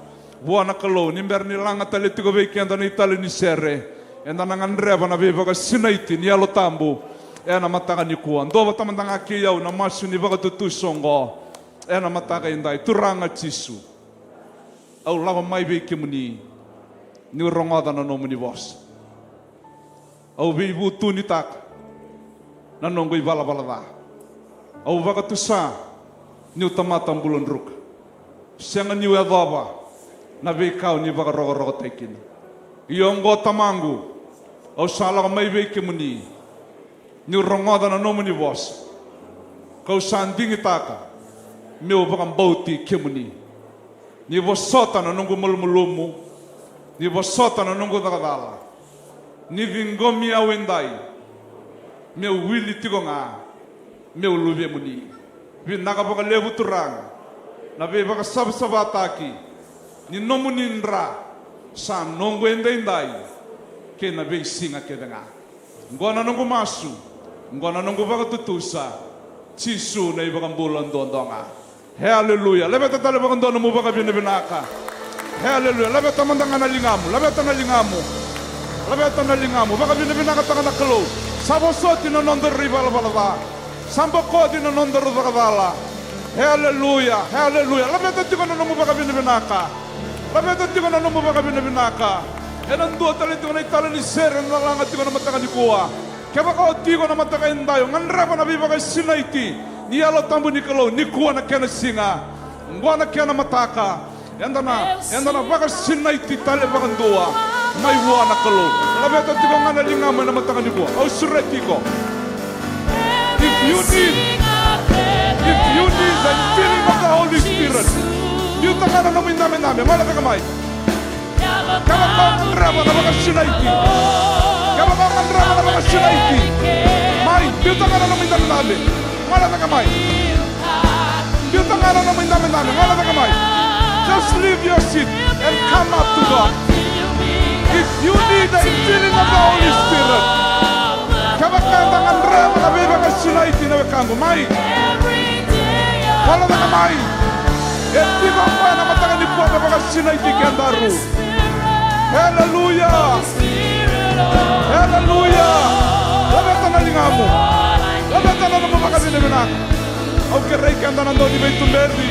Vua na kalau nimber ni langa tali tigo vei kenda na itali ni sere. Enda na ngandreva na vei baka sina iti ni yalo tambu. Na mataka ni kuan do tamandanga kiyau na masu ni baka tutusongo na mataka indai turanga tisu au lawa mai be kimuni ni rongoda na nomuni vos au be butu ni tak na nongo i bala da au baka tusa ni utamata mbulon ruk senga ni wedova na be kau ni baka rogo tekin iongo tamangu au sala mai be kimuni ni rongoda na nomuni vos kau sandingi taka meu bakang bauti kemuni ni vosota na nungu mulmulumu ni vosota na nungu dagadala ni vingomi awendai meu wili tigonga meu luve muni vin naga baka levu turang na be baka sabataki ni nomuni ndra sa nongo endai ke na be singa kedenga ngona nungu masu ngona nungu baka tutusa chisu na ibang bulan dondonga. Hallelujah. Lebeta tale baka dono mo baka binibinaka. Hallelujah. Lebeta mandanga na lingamu. Lebeta na lingamu. Baka binibinaka taka na kalo. Sabosoti na nondor rival balada. Sambokodi na nondor dagadala. Hallelujah. Hallelujah. Lebeta tiko na mo baka binibinaka. Lebeta tiko na mo baka binibinaka. Enando tale tiko na itala ni sere na langa tiko na mataka ni kuwa. Kaya baka tigo na mataka indayo, nganrapa na bibaka sinaiti, niyalo tambu ni kalo, ni kuwa na kaya na singa, ngwa na kaya na mataka, yanda na baka sinaiti tali baka ndua, may buwa na kalo. Labeta tigo nga na lingama na mataka ni kuwa, au sureti ko. If you need the filling of the Holy Spirit, you takana no miname name, mala taka mai. Kama kau raba na mga sinaiti. Kama kau raba na mga sinaiti. Mai, you takana no miname name, mala taka mai. You takana no miname name, mala taka mai. Just leave your seat and come up to God. If you need the filling of the Holy Spirit, kama kandangan raba na mga sinaiti na kango mai. Wala na kamay. Hindi ko pa na matangan ni po na mga sinaiti kiandaru. Hallelujah. Hallelujah. Labatan na lingamu. Labatan na naman mga sinabinak. Okay, rey kiandanan doon di ba itong berdi.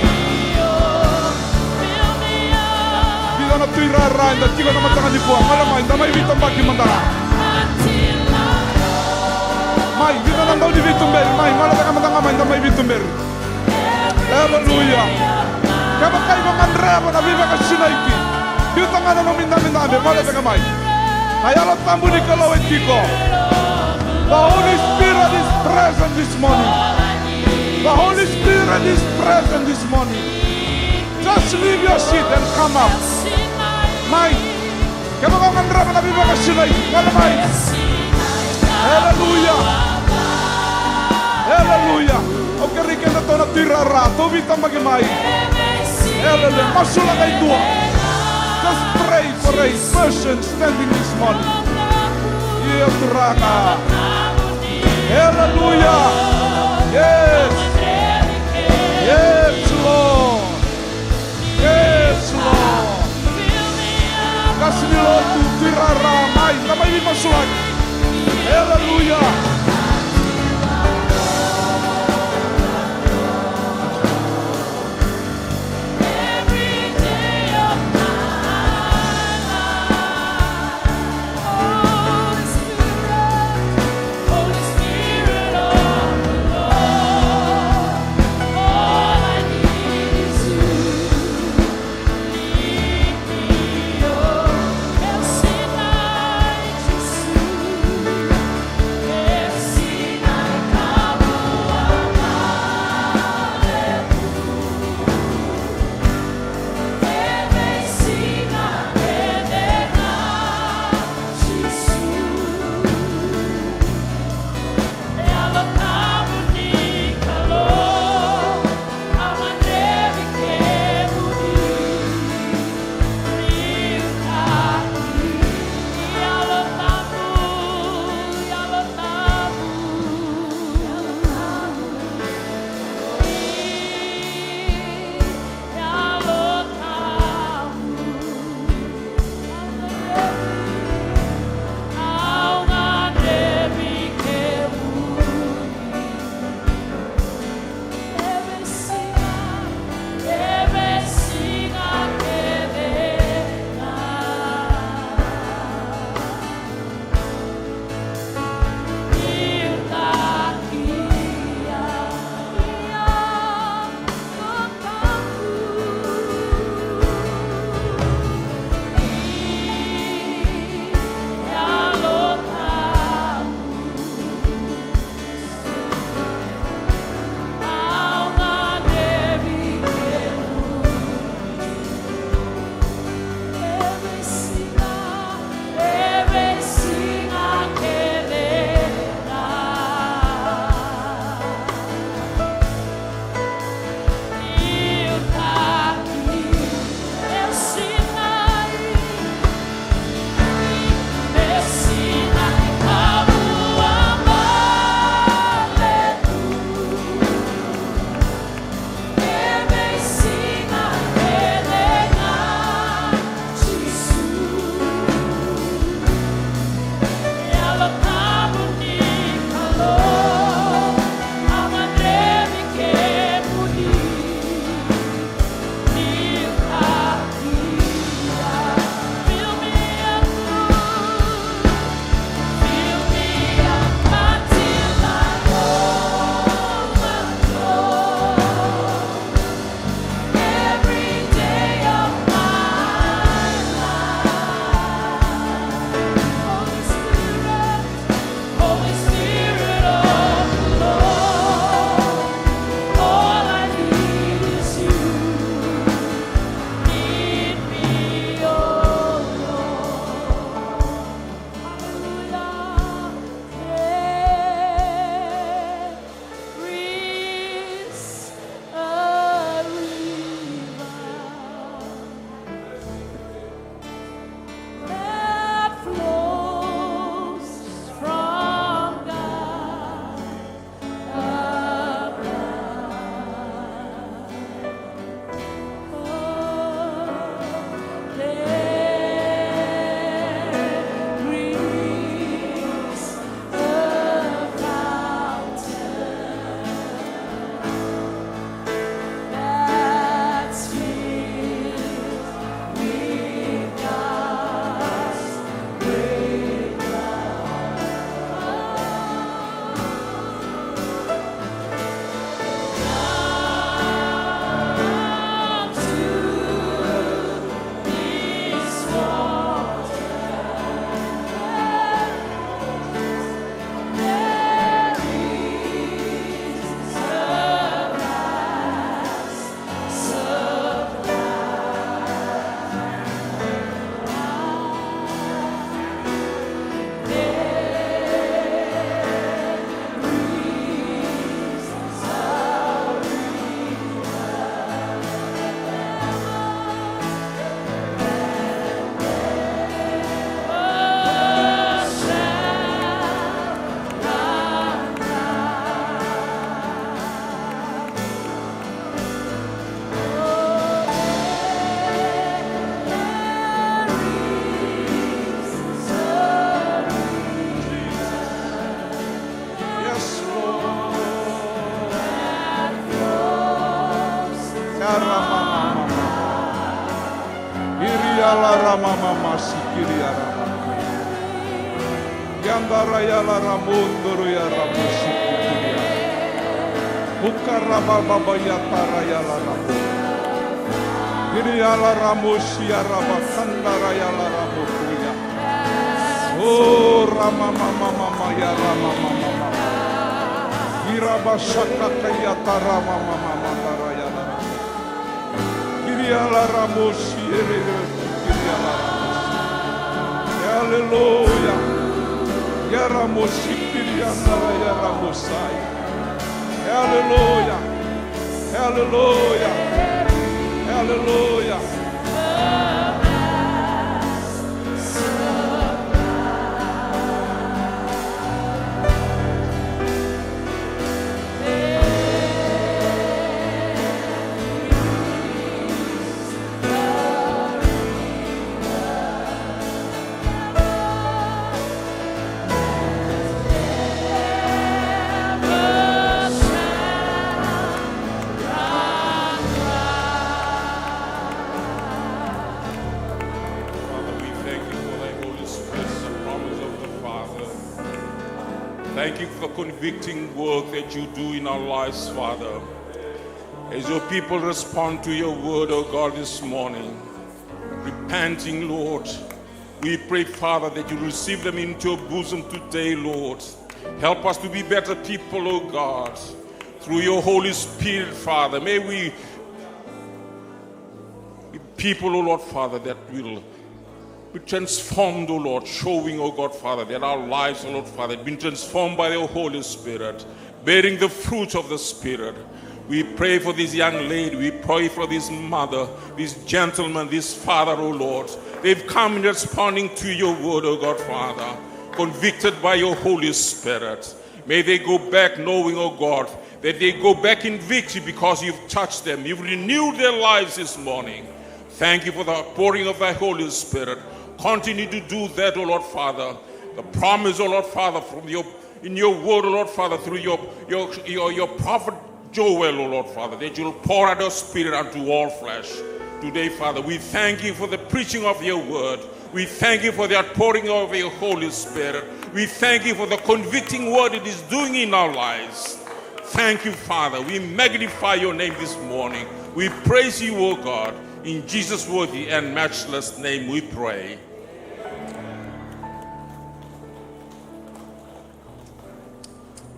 Dito na ito'y rarain. Dati ko na matangan ni po. Malamay, na may bitang bagi mandara. May, dito na daw di ba itong berdi. May, malatang matanga may na may bitong berdi. Hallelujah. Kama kayo mga reba na viva ka sinaiti. Dito nga na minami, mala sa kamay. Kaya lang tambo ni kalawin kiko. The Holy Spirit is present this morning. The Holy Spirit is present this morning. Just leave your seat and come up. May, kama mga reba na viva ka sinaiti. Mala may. Hallelujah. Hallelujah. Okay, riken na to na tirara. Tubi ta magimay. Hallelujah. Masula kay dua. Just pray for a person standing this morning. Iya turaka. Hallelujah. Yes. Yes, Lord. Yes, Lord. Kasih ni Lord tu tirara. May, tamay ni masula. Hallelujah. kiandara ya la ramunduru ya ramusikitiria. Ukaraba baba ya tara ya la ramu. Kiri ya la ramusi ya rabakandara ya la ramukuya. Oh rama mama mama ya rama mama mama. Irabashaka kaya tara mama mama tara ya la ramu. Kiri ya la ramusi kiri ya la ramusi. Hallelujah. Ya ramusi kiri ya la ramusai. Hallelujah. Hallelujah. Hallelujah. Thank you for the convicting work that you do in our lives, Father. As your people respond to your word, oh God, this morning, repenting, Lord, we pray, Father, that you receive them into your bosom today, Lord. Help us to be better people, oh God, through your Holy Spirit, Father. May we be people, oh Lord, Father, that will be transformed, O Lord, showing, O God, Father, that our lives, O Lord, Father, have been transformed by your Holy Spirit, bearing the fruit of the Spirit. We pray for this young lady. We pray for this mother, this gentleman, this father, O Lord. They've come in responding to your word, O God, Father, convicted by your Holy Spirit. May they go back knowing, O God, that they go back in victory because you've touched them. You've renewed their lives this morning. Thank you for the pouring of thy Holy Spirit. Continue to do that, O Lord Father. The promise, O Lord Father, from in your word, O Lord Father, through your prophet Joel, O Lord Father, that you'll pour out your spirit unto all flesh. Today, Father, we thank you for the preaching of your word. We thank you for the outpouring of your Holy Spirit. We thank you for the convicting word it is doing in our lives. Thank you, Father. We magnify your name this morning. We praise you, O God. In Jesus' worthy and matchless name we pray.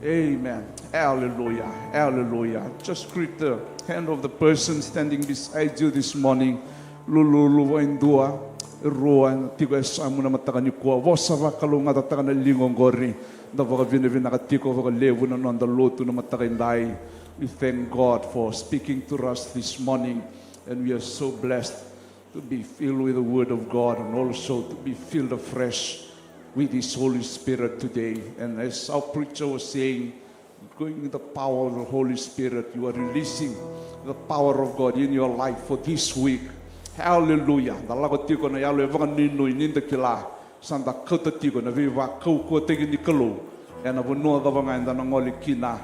Amen. Hallelujah. Hallelujah. Just greet the hand of the person standing beside you this morning. Lulu indua ruan tigo esamu na matakani kwa wasava kalunga tatakana lingongori da vaga vina katiko vaga levu na nanda lotu na matakindai. We thank God for speaking to us this morning, and we are so blessed to be filled with the Word of God and also to be filled afresh with His Holy Spirit today. And as our preacher was saying, going in the power of the Holy Spirit, you are releasing the power of God in your life for this week. Hallelujah. Dalago tiko na yalo evanga nino ininda kila sanda kota tiko na viva kau ko tegi ni kalu ena bunua davanga inda na ngoli kina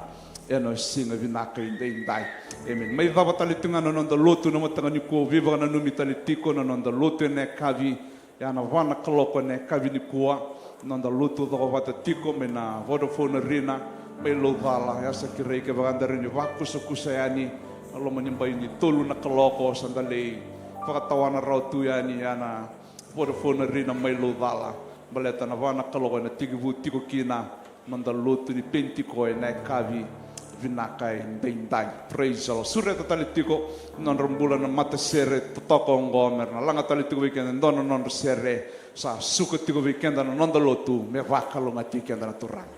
ena singa vinaka indai. Amen. May dava talitunga na nonda lotu na matanga ni ko viva na numi talitiko na nonda lotu ne kavi yana wana kaloko ne kavi ni kuwa nonda lotu dava vata tiko me na Vodafone Arena me lo vala ya sakirei ke vaganda rini vakusa kusayani alo manimbai ni tolu na kaloko sandalei pakatawana rau tu yani yana Vodafone Arena me lo vala baleta na wana kaloko na tigivu tiko kina nonda lotu ni Pentecost ne kavi vinakai ndai. Praise the Lord. Sura talitiko non rembulan na mata sere totoko ngomer na langa talitiko weekend non sere sa suka tiko weekend na non lotu me vakalo ngati kenda na turang.